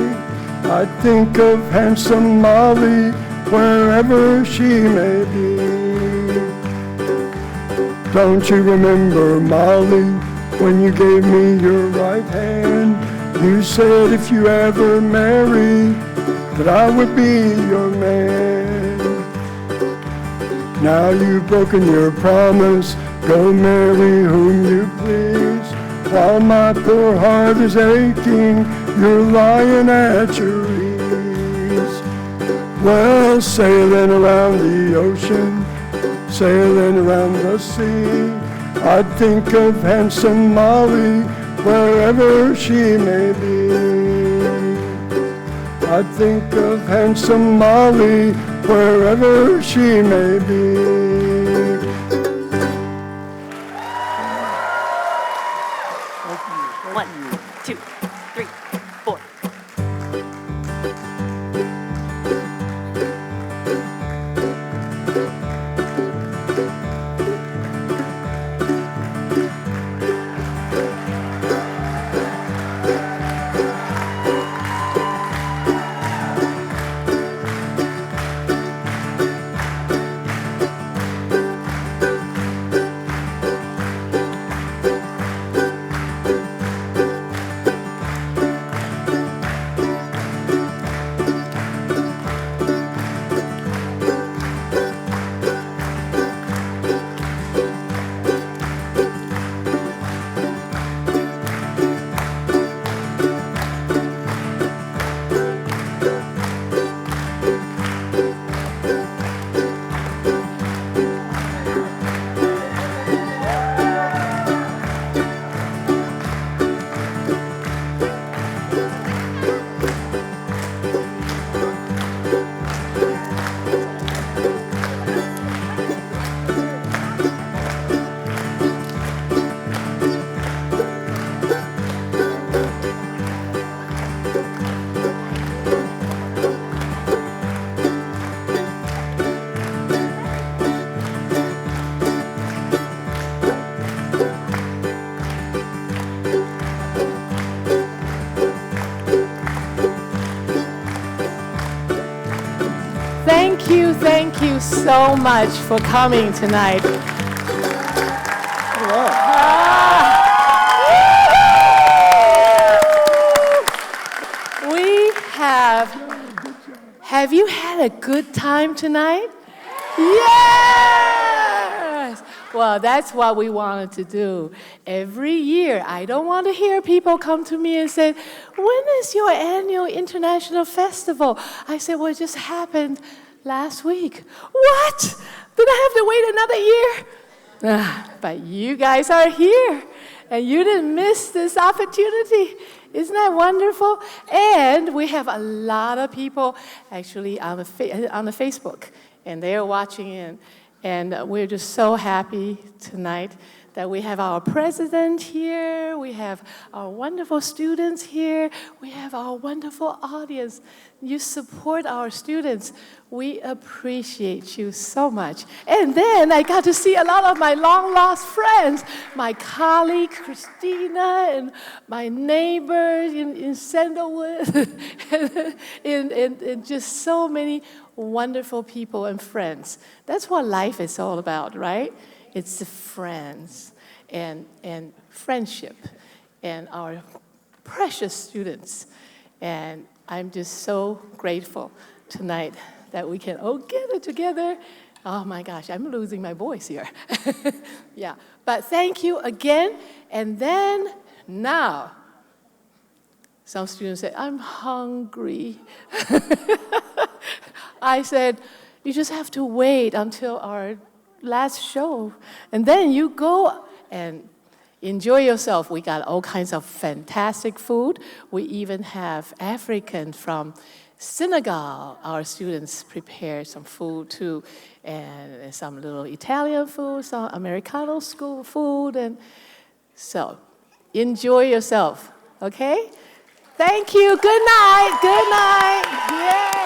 I think of handsome Molly wherever she may be. Don't you remember, Molly, when you gave me your right hand? You said if you ever marry, that I would be your man. Now you've broken your promise, go marry whom you please. While my poor heart is aching, you're lying at your ease. Well, sailing around the ocean, sailing around the sea, I think of handsome Molly wherever she may be. I think of handsome Molly wherever she may be. 1, 2, 3, 4. so much for coming tonight. Have you had a good time tonight? Yes! Well, that's what we wanted to do. Every year, I don't want to hear people come to me and say, when is your annual international festival? I said, well, it just happened last week. What? Did I have to wait another year? But you guys are here, and you didn't miss this opportunity. Isn't that wonderful? And we have a lot of people actually on the Facebook, and they're watching in. And we're just so happy tonight that we have our president here, we have our wonderful students here, we have our wonderful audience. You support our students. We appreciate you so much. And then I got to see a lot of my long-lost friends, my colleague Christina and my neighbors in Sandalwood, and just so many wonderful people and friends. That's what life is all about, right? It's the friends and friendship and our precious students. And I'm just so grateful tonight that we can all gather together. Oh my gosh, I'm losing my voice here. Yeah, but thank you again. And then now, some students say, I'm hungry. I said, you just have to wait until our last show. And then you go and enjoy yourself. We got all kinds of fantastic food. We even have African from Senegal. Our students prepare some food too, and some little Italian food, some Americano school food. And so enjoy yourself, okay? Thank you. Good night. Good night. Yeah.